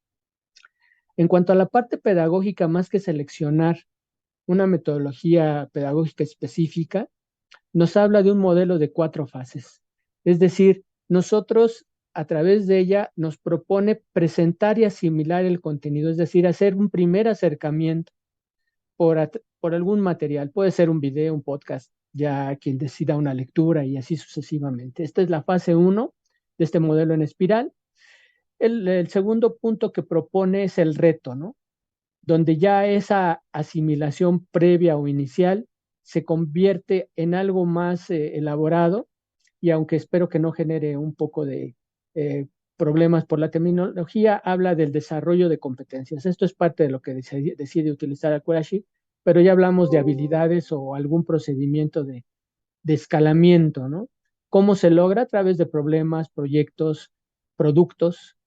En cuanto a la parte pedagógica, más que seleccionar una metodología pedagógica específica, nos habla de un modelo de 4 fases. Es decir, nosotros a través de ella nos propone presentar y asimilar el contenido, es decir, hacer un primer acercamiento por algún material. Puede ser un video, un podcast, ya quien decida una lectura y así sucesivamente. Esta es la fase 1 de este modelo en espiral. El segundo punto que propone es el reto, ¿no? Donde ya esa asimilación previa o inicial se convierte en algo más elaborado, y aunque espero que no genere un poco de problemas por la terminología, habla del desarrollo de competencias. Esto es parte de lo que decide utilizar Akurashi, pero ya hablamos de habilidades o algún procedimiento de escalamiento, ¿no? ¿Cómo se logra? A través de problemas, proyectos, productos.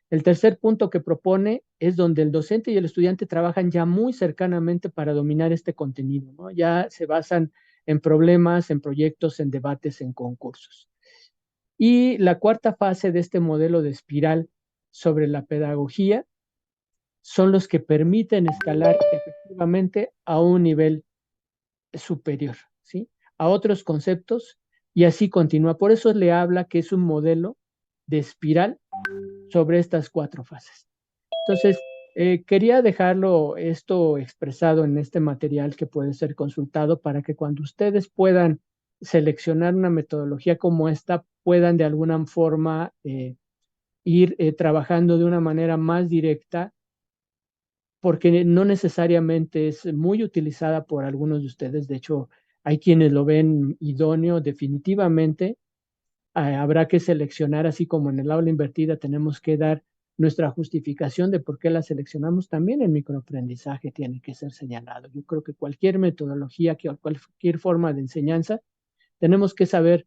El tercer punto que propone es donde el docente y el estudiante trabajan ya muy cercanamente para dominar este contenido, ¿no? Ya se basan en problemas, en proyectos, en debates, en concursos. Y la cuarta fase de este modelo de espiral sobre la pedagogía son los que permiten escalar efectivamente a un nivel superior, ¿sí? A otros conceptos, y así continúa. Por eso le habla que es un modelo de espiral sobre estas 4 fases. Entonces, quería dejarlo esto expresado en este material que puede ser consultado para que cuando ustedes puedan seleccionar una metodología como esta, puedan de alguna forma ir trabajando de una manera más directa, porque no necesariamente es muy utilizada por algunos de ustedes. De hecho, hay quienes lo ven idóneo definitivamente. Habrá que seleccionar, así como en el aula invertida tenemos que dar nuestra justificación de por qué la seleccionamos. También el microaprendizaje tiene que ser señalado. Yo creo que cualquier metodología, cualquier forma de enseñanza, tenemos que saber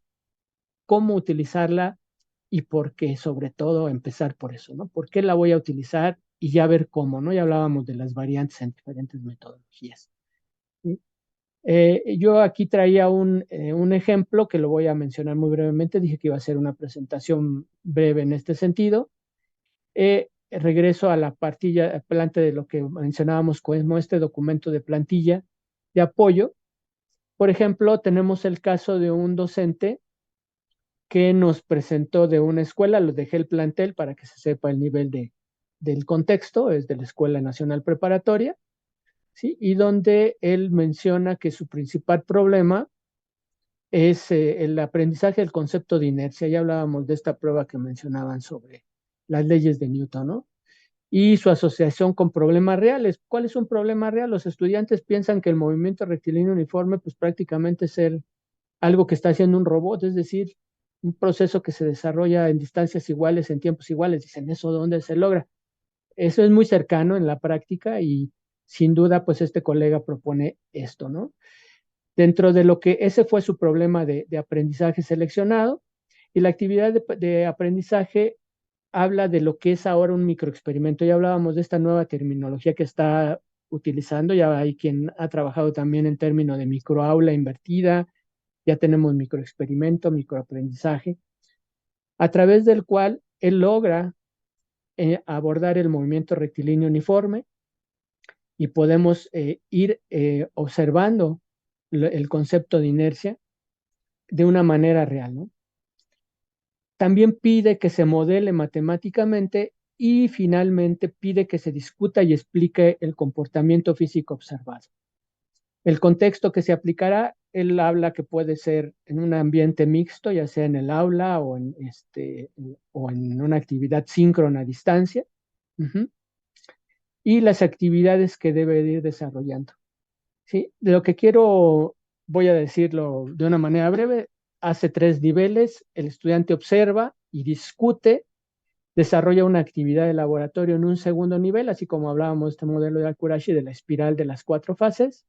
cómo utilizarla y por qué, sobre todo, empezar por eso, ¿no? ¿Por qué la voy a utilizar? Y ya ver cómo, ¿no? Ya hablábamos de las variantes en diferentes metodologías. ¿Sí? Yo aquí traía un ejemplo que lo voy a mencionar muy brevemente. Dije que iba a ser una presentación breve en este sentido. Regreso a la planta de lo que mencionábamos como este documento de plantilla de apoyo. Por ejemplo, tenemos el caso de un docente que nos presentó de una escuela. Lo dejé el plantel para que se sepa el nivel del contexto. Es de la Escuela Nacional Preparatoria, ¿sí? Y donde él menciona que su principal problema es el aprendizaje del concepto de inercia. Ya hablábamos de esta prueba que mencionaban sobre las leyes de Newton, ¿no? Y su asociación con problemas reales. ¿Cuál es un problema real? Los estudiantes piensan que el movimiento rectilíneo uniforme, pues prácticamente es algo que está haciendo un robot, es decir, un proceso que se desarrolla en distancias iguales, en tiempos iguales. Dicen, ¿eso dónde se logra? Eso es muy cercano en la práctica, y sin duda, pues este colega propone esto, ¿no? Dentro de lo que ese fue su problema de aprendizaje seleccionado, y la actividad de aprendizaje habla de lo que es ahora un microexperimento. Ya hablábamos de esta nueva terminología que está utilizando. Ya hay quien ha trabajado también en términos de microaula invertida. Ya tenemos microexperimento, microaprendizaje, a través del cual él logra abordar el movimiento rectilíneo uniforme, y podemos ir observando el concepto de inercia de una manera real, ¿no? También pide que se modele matemáticamente, y finalmente pide que se discuta y explique el comportamiento físico observado. El contexto que se aplicará, él habla que puede ser en un ambiente mixto, ya sea en el aula o en una actividad síncrona a distancia. Y las actividades que debe ir desarrollando. ¿Sí? De lo que voy a decirlo de una manera breve. Hace 3 niveles: el estudiante observa y discute, desarrolla una actividad de laboratorio en un segundo nivel, así como hablábamos de este modelo de Akurashi de la espiral de las 4 fases,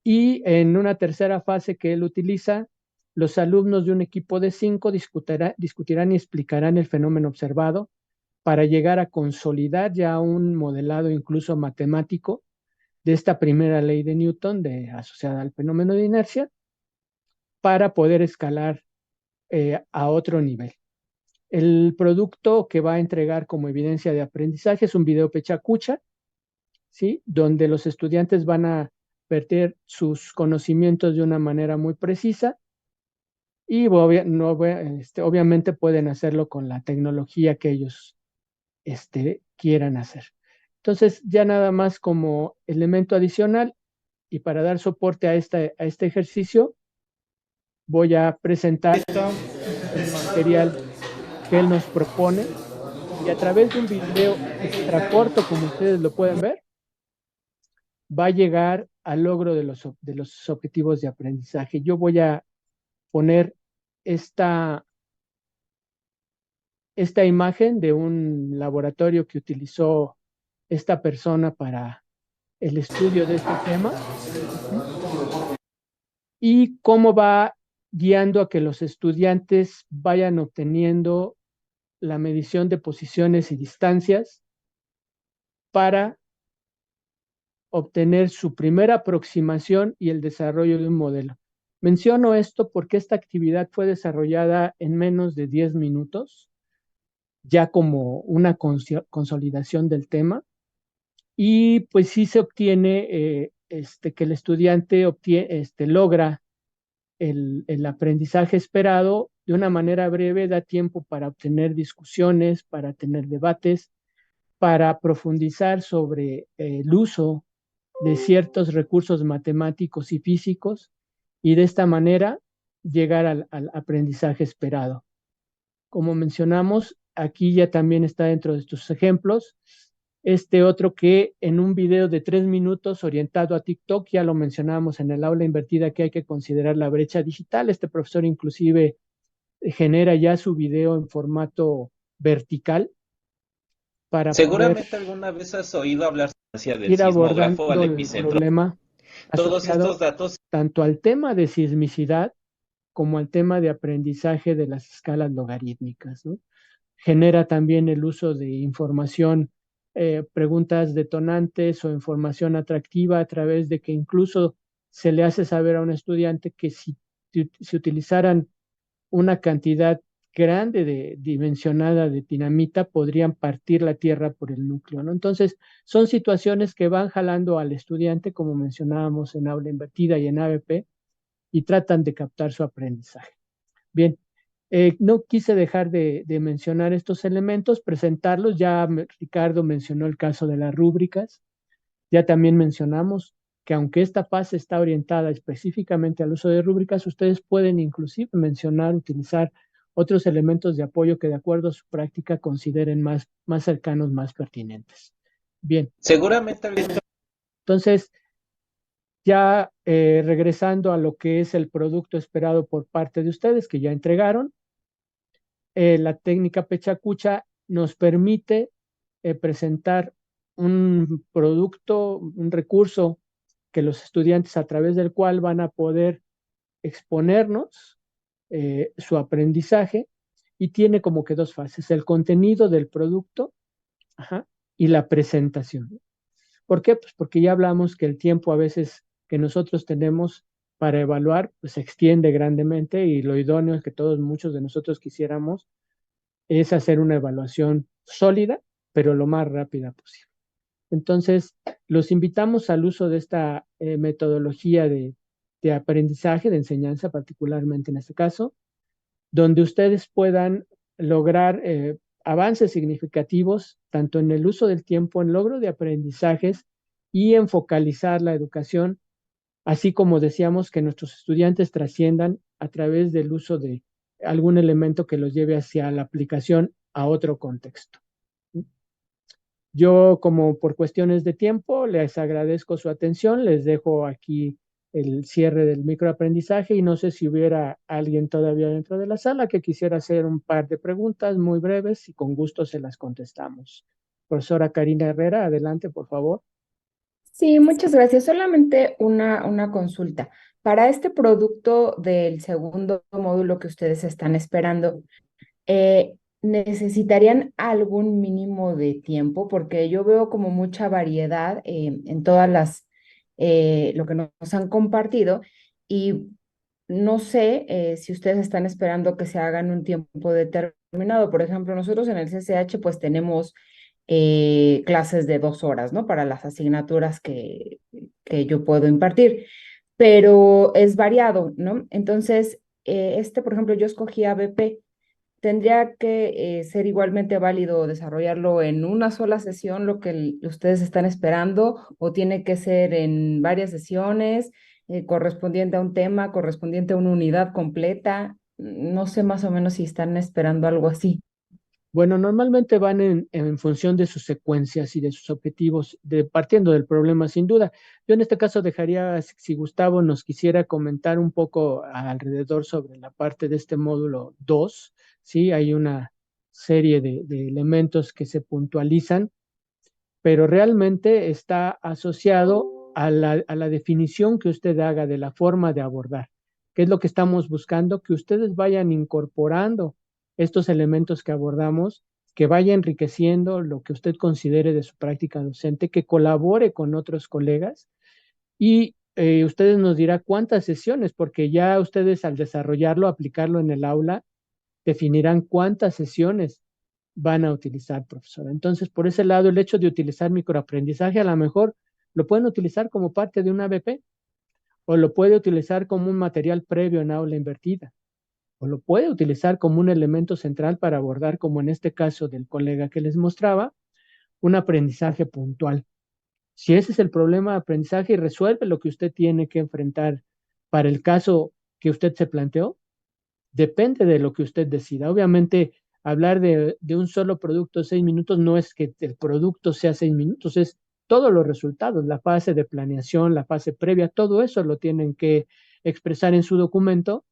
y en una tercera fase que él utiliza, los alumnos de un equipo de 5 discutirán y explicarán el fenómeno observado para llegar a consolidar ya un modelado incluso matemático de esta primera ley de Newton asociada al fenómeno de inercia, para poder escalar a otro nivel. El producto que va a entregar como evidencia de aprendizaje es un video pechacucha, ¿sí? Donde los estudiantes van a verter sus conocimientos de una manera muy precisa, y obviamente pueden hacerlo con la tecnología que ellos quieran hacer. Entonces, ya nada más como elemento adicional y para dar soporte a este ejercicio, voy a presentar el material que él nos propone y a través de un video extra corto, como ustedes lo pueden ver, va a llegar al logro de los objetivos de aprendizaje. Yo voy a poner esta imagen de un laboratorio que utilizó esta persona para el estudio de este tema y cómo va guiando a que los estudiantes vayan obteniendo la medición de posiciones y distancias para obtener su primera aproximación y el desarrollo de un modelo. Menciono esto porque esta actividad fue desarrollada en menos de 10 minutos, ya como una consolidación del tema, y pues sí se obtiene que el estudiante logra el aprendizaje esperado de una manera breve, da tiempo para obtener discusiones, para tener debates, para profundizar sobre el uso de ciertos recursos matemáticos y físicos y de esta manera llegar al aprendizaje esperado. Como mencionamos, aquí ya también está dentro de estos ejemplos. Este otro que en un video de 3 minutos orientado a TikTok, ya lo mencionamos en el aula invertida que hay que considerar la brecha digital. Este profesor inclusive genera ya su video en formato vertical para poder Seguramente alguna vez has oído hablar del ir sismógrafo al abordando el epicentro. problema Todos estos asociado datos. tanto al tema de sismicidad como al tema de aprendizaje de las escalas logarítmicas, ¿no? Genera también el uso de información, preguntas detonantes o información atractiva a través de que incluso se le hace saber a un estudiante que si utilizaran una cantidad grande dimensionada de dinamita, podrían partir la Tierra por el núcleo, ¿no? Entonces, son situaciones que van jalando al estudiante, como mencionábamos en aula invertida y en ABP, y tratan de captar su aprendizaje. Bien, no quise dejar de mencionar estos elementos, presentarlos. Ya Ricardo mencionó el caso de las rúbricas. Ya también mencionamos que aunque esta fase está orientada específicamente al uso de rúbricas, ustedes pueden inclusive mencionar, utilizar otros elementos de apoyo que de acuerdo a su práctica consideren más cercanos, más pertinentes. Bien, Seguramente entonces ya regresando a lo que es el producto esperado por parte de ustedes, que ya entregaron, la técnica Pechacucha nos permite presentar un producto, un recurso que los estudiantes a través del cual van a poder exponernos su aprendizaje y tiene como que dos fases, el contenido del producto, ajá, y la presentación. ¿Por qué? Pues porque ya hablamos que el tiempo a veces que nosotros tenemos para evaluar pues se extiende grandemente y lo idóneo es que muchos de nosotros quisiéramos es hacer una evaluación sólida, pero lo más rápida posible. Entonces, los invitamos al uso de esta metodología de aprendizaje, de enseñanza particularmente en este caso, donde ustedes puedan lograr avances significativos tanto en el uso del tiempo, en logro de aprendizajes y en focalizar la educación, así como decíamos que nuestros estudiantes trasciendan a través del uso de algún elemento que los lleve hacia la aplicación a otro contexto. Yo, como por cuestiones de tiempo, les agradezco su atención, les dejo aquí el cierre del microaprendizaje y no sé si hubiera alguien todavía dentro de la sala que quisiera hacer un par de preguntas muy breves y con gusto se las contestamos. Profesora Karina Herrera, adelante, por favor. Sí, muchas gracias. Solamente una consulta. Para este producto del segundo módulo que ustedes están esperando, ¿necesitarían algún mínimo de tiempo? Porque yo veo como mucha variedad en todas lo que nos han compartido y no sé si ustedes están esperando que se hagan un tiempo determinado. Por ejemplo, nosotros en el CCH pues tenemos clases de 2 horas, ¿no? Para las asignaturas que yo puedo impartir, pero es variado, ¿no? Entonces, por ejemplo, yo escogí ABP. ¿Tendría que ser igualmente válido desarrollarlo en una sola sesión, lo que ustedes están esperando, o tiene que ser en varias sesiones, correspondiente a un tema, correspondiente a una unidad completa? No sé más o menos si están esperando algo así. Bueno, normalmente van en función de sus secuencias y de sus objetivos, partiendo del problema sin duda. Yo en este caso dejaría, si Gustavo nos quisiera comentar un poco alrededor sobre la parte de este módulo 2, ¿sí? Hay una serie de elementos que se puntualizan, pero realmente está asociado a la definición que usted haga de la forma de abordar. ¿Qué es lo que estamos buscando? Que ustedes vayan incorporando estos elementos que abordamos, que vaya enriqueciendo lo que usted considere de su práctica docente, que colabore con otros colegas y ustedes nos dirá cuántas sesiones, porque ya ustedes al desarrollarlo, aplicarlo en el aula, definirán cuántas sesiones van a utilizar, profesora. Entonces, por ese lado, el hecho de utilizar microaprendizaje a lo mejor lo pueden utilizar como parte de una ABP o lo puede utilizar como un material previo en aula invertida o lo puede utilizar como un elemento central para abordar, como en este caso del colega que les mostraba, un aprendizaje puntual. Si ese es el problema de aprendizaje y resuelve lo que usted tiene que enfrentar para el caso que usted se planteó, depende de lo que usted decida. Obviamente, hablar de un solo producto 6 minutos no es que el producto sea 6 minutos, es todos los resultados, la fase de planeación, la fase previa, todo eso lo tienen que expresar en su documento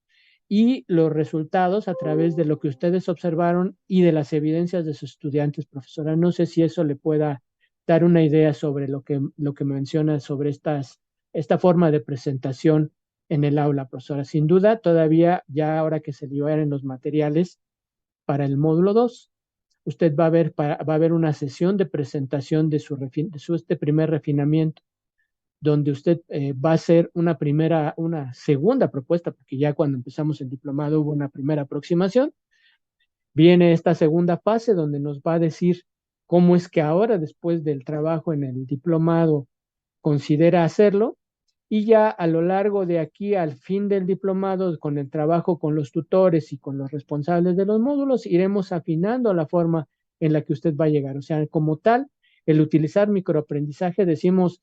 y los resultados a través de lo que ustedes observaron y de las evidencias de sus estudiantes, profesora. No sé si eso le pueda dar una idea sobre lo que menciona sobre esta forma de presentación en el aula, profesora. Sin duda, todavía, ya ahora que se liberen los materiales para el módulo 2, usted va a ver una sesión de presentación de este primer refinamiento, donde usted va a hacer una segunda propuesta, porque ya cuando empezamos el diplomado hubo una primera aproximación. Viene esta segunda fase donde nos va a decir cómo es que ahora, después del trabajo en el diplomado, considera hacerlo. Y ya a lo largo de aquí al fin del diplomado, con el trabajo con los tutores y con los responsables de los módulos, iremos afinando la forma en la que usted va a llegar. O sea, como tal, el utilizar microaprendizaje, decimos,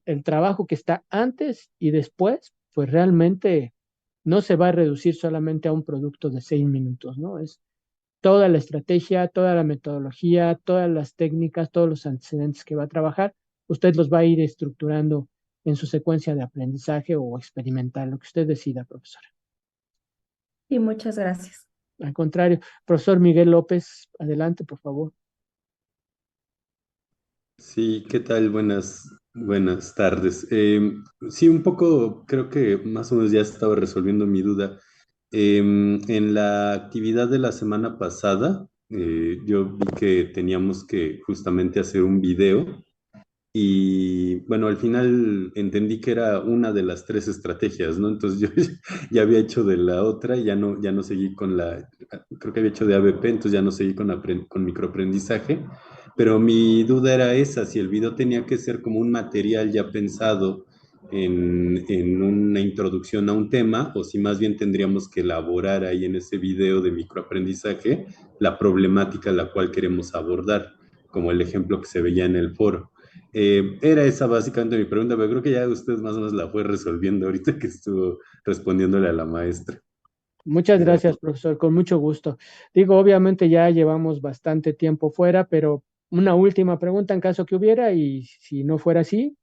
el trabajo que está antes y después, pues realmente no se va a reducir solamente a un producto de 6 minutos, ¿no? Es toda la estrategia, toda la metodología, todas las técnicas, todos los antecedentes que va a trabajar, usted los va a ir estructurando en su secuencia de aprendizaje o experimental, lo que usted decida, profesora. Y muchas gracias. Al contrario, profesor Miguel López, adelante, por favor. Sí, ¿qué tal? Buenas tardes. Sí, un poco, creo que más o menos ya estaba resolviendo mi duda. En la actividad de la semana pasada, yo vi que teníamos que justamente hacer un video y bueno, al final entendí que era una de las tres estrategias, ¿no? Entonces yo ya había hecho de la otra y ya no seguí con creo que había hecho de ABP, entonces ya no seguí con microaprendizaje, pero mi duda era esa, si el video tenía que ser como un material ya pensado en una introducción a un tema, o si más bien tendríamos que elaborar ahí en ese video de microaprendizaje la problemática a la cual queremos abordar, como el ejemplo que se veía en el foro. Era esa básicamente mi pregunta, pero creo que ya usted más o menos la fue resolviendo ahorita que estuvo respondiéndole a la maestra. Muchas gracias, profesor, con mucho gusto. Digo, obviamente ya llevamos bastante tiempo fuera, pero una última pregunta en caso que hubiera, y si no fuera así,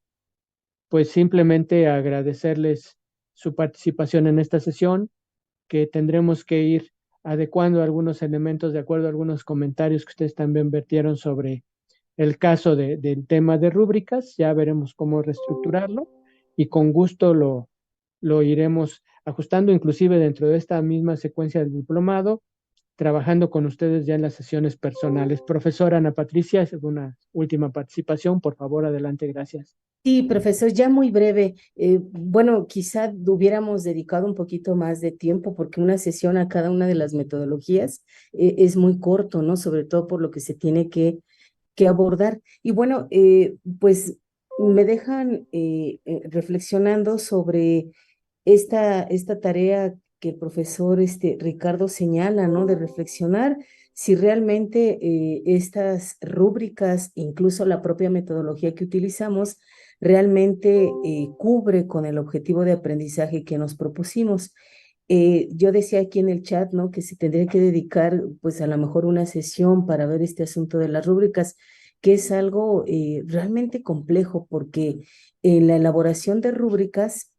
pues simplemente agradecerles su participación en esta sesión, que tendremos que ir adecuando algunos elementos de acuerdo a algunos comentarios que ustedes también vertieron sobre el caso del tema de rúbricas. Ya veremos cómo reestructurarlo y con gusto lo iremos ajustando, inclusive dentro de esta misma secuencia del diplomado, trabajando con ustedes ya en las sesiones personales. Profesora Ana Patricia, una última participación, por favor, adelante, gracias. Sí, profesor, ya muy breve. Bueno, quizá hubiéramos dedicado un poquito más de tiempo porque una sesión a cada una de las metodologías es muy corto, ¿no? Sobre todo por lo que se tiene que abordar. Y bueno, pues me dejan reflexionando sobre esta tarea que el profesor Ricardo señala, ¿no? De reflexionar si realmente estas rúbricas, incluso la propia metodología que utilizamos, realmente cubre con el objetivo de aprendizaje que nos propusimos. Yo decía aquí en el chat, ¿no? Que se tendría que dedicar, pues a lo mejor una sesión para ver este asunto de las rúbricas, que es algo realmente complejo, porque en la elaboración de rúbricas,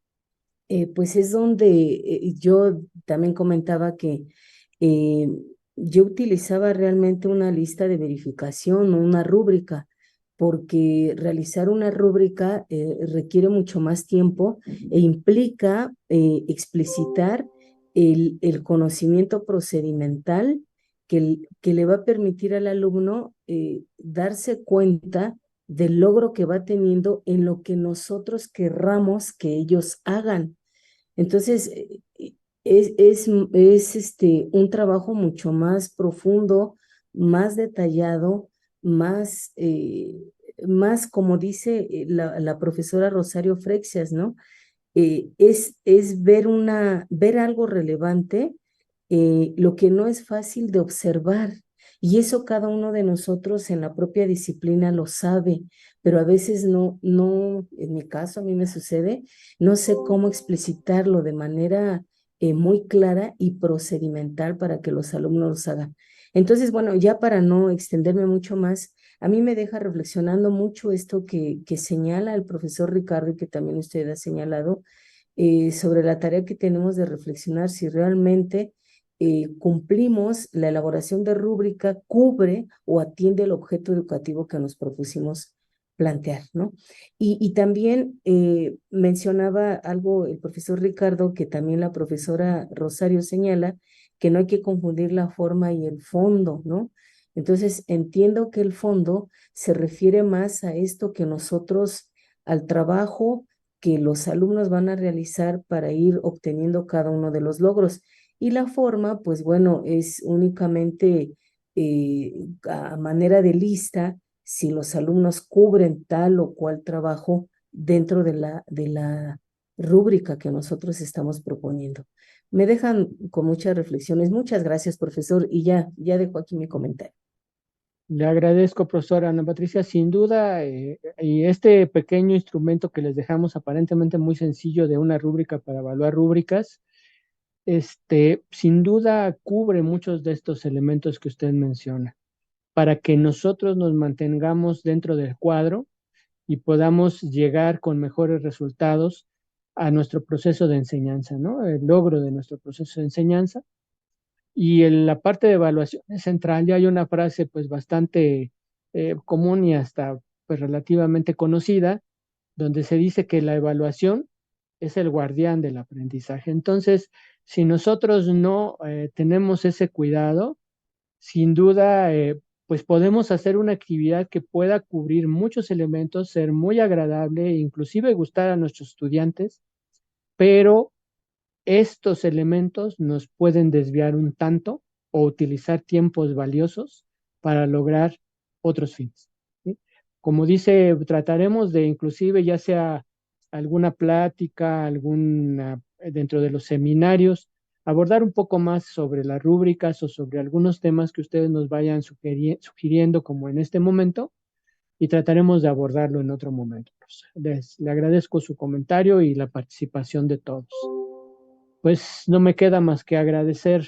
pues es donde yo también comentaba que eh, yo utilizaba realmente una lista de verificación o una rúbrica, porque realizar una rúbrica requiere mucho más tiempo e implica explicitar el conocimiento procedimental que le va a permitir al alumno darse cuenta del logro que va teniendo en lo que nosotros querramos que ellos hagan. Entonces, un trabajo mucho más profundo, más detallado, más, más como dice la profesora Rosario Frexias, ¿no? Es ver algo relevante, lo que no es fácil de observar. Y eso cada uno de nosotros en la propia disciplina lo sabe, pero a veces no, en mi caso a mí me sucede, no sé cómo explicitarlo de manera muy clara y procedimental para que los alumnos lo hagan. Entonces, bueno, ya para no extenderme mucho más, a mí me deja reflexionando mucho esto que señala el profesor Ricardo y que también usted ha señalado, sobre la tarea que tenemos de reflexionar si realmente cumplimos la elaboración de rúbrica, cubre o atiende el objeto educativo que nos propusimos plantear, ¿no? Y también mencionaba algo el profesor Ricardo, que también la profesora Rosario señala, que no hay que confundir la forma y el fondo, ¿no? Entonces, entiendo que el fondo se refiere más a esto que nosotros, al trabajo que los alumnos van a realizar para ir obteniendo cada uno de los logros. Y la forma, pues bueno, es únicamente a manera de lista si los alumnos cubren tal o cual trabajo dentro de la rúbrica que nosotros estamos proponiendo. Me dejan con muchas reflexiones. Muchas gracias, profesor, y ya dejo aquí mi comentario. Le agradezco, profesora Ana Patricia, sin duda, y este pequeño instrumento que les dejamos aparentemente muy sencillo de una rúbrica para evaluar rúbricas, sin duda cubre muchos de estos elementos que usted menciona, para que nosotros nos mantengamos dentro del cuadro y podamos llegar con mejores resultados a nuestro proceso de enseñanza, ¿no? El logro de nuestro proceso de enseñanza. Y en la parte de evaluación central ya hay una frase pues bastante común y hasta pues relativamente conocida, donde se dice que la evaluación es el guardián del aprendizaje. Entonces, si nosotros no tenemos ese cuidado, sin duda, pues podemos hacer una actividad que pueda cubrir muchos elementos, ser muy agradable e inclusive gustar a nuestros estudiantes, pero estos elementos nos pueden desviar un tanto o utilizar tiempos valiosos para lograr otros fines, ¿sí? Como dice, trataremos de inclusive ya sea alguna plática, dentro de los seminarios, abordar un poco más sobre las rúbricas o sobre algunos temas que ustedes nos vayan sugiriendo como en este momento y trataremos de abordarlo en otro momento. Le agradezco su comentario y la participación de todos. Pues no me queda más que agradecer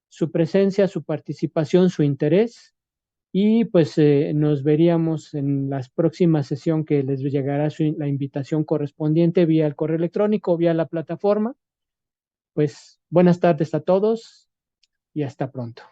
su presencia, su participación, su interés y pues nos veríamos en la próxima sesión que les llegará la invitación correspondiente vía el correo electrónico o vía la plataforma. Pues buenas tardes a todos y hasta pronto.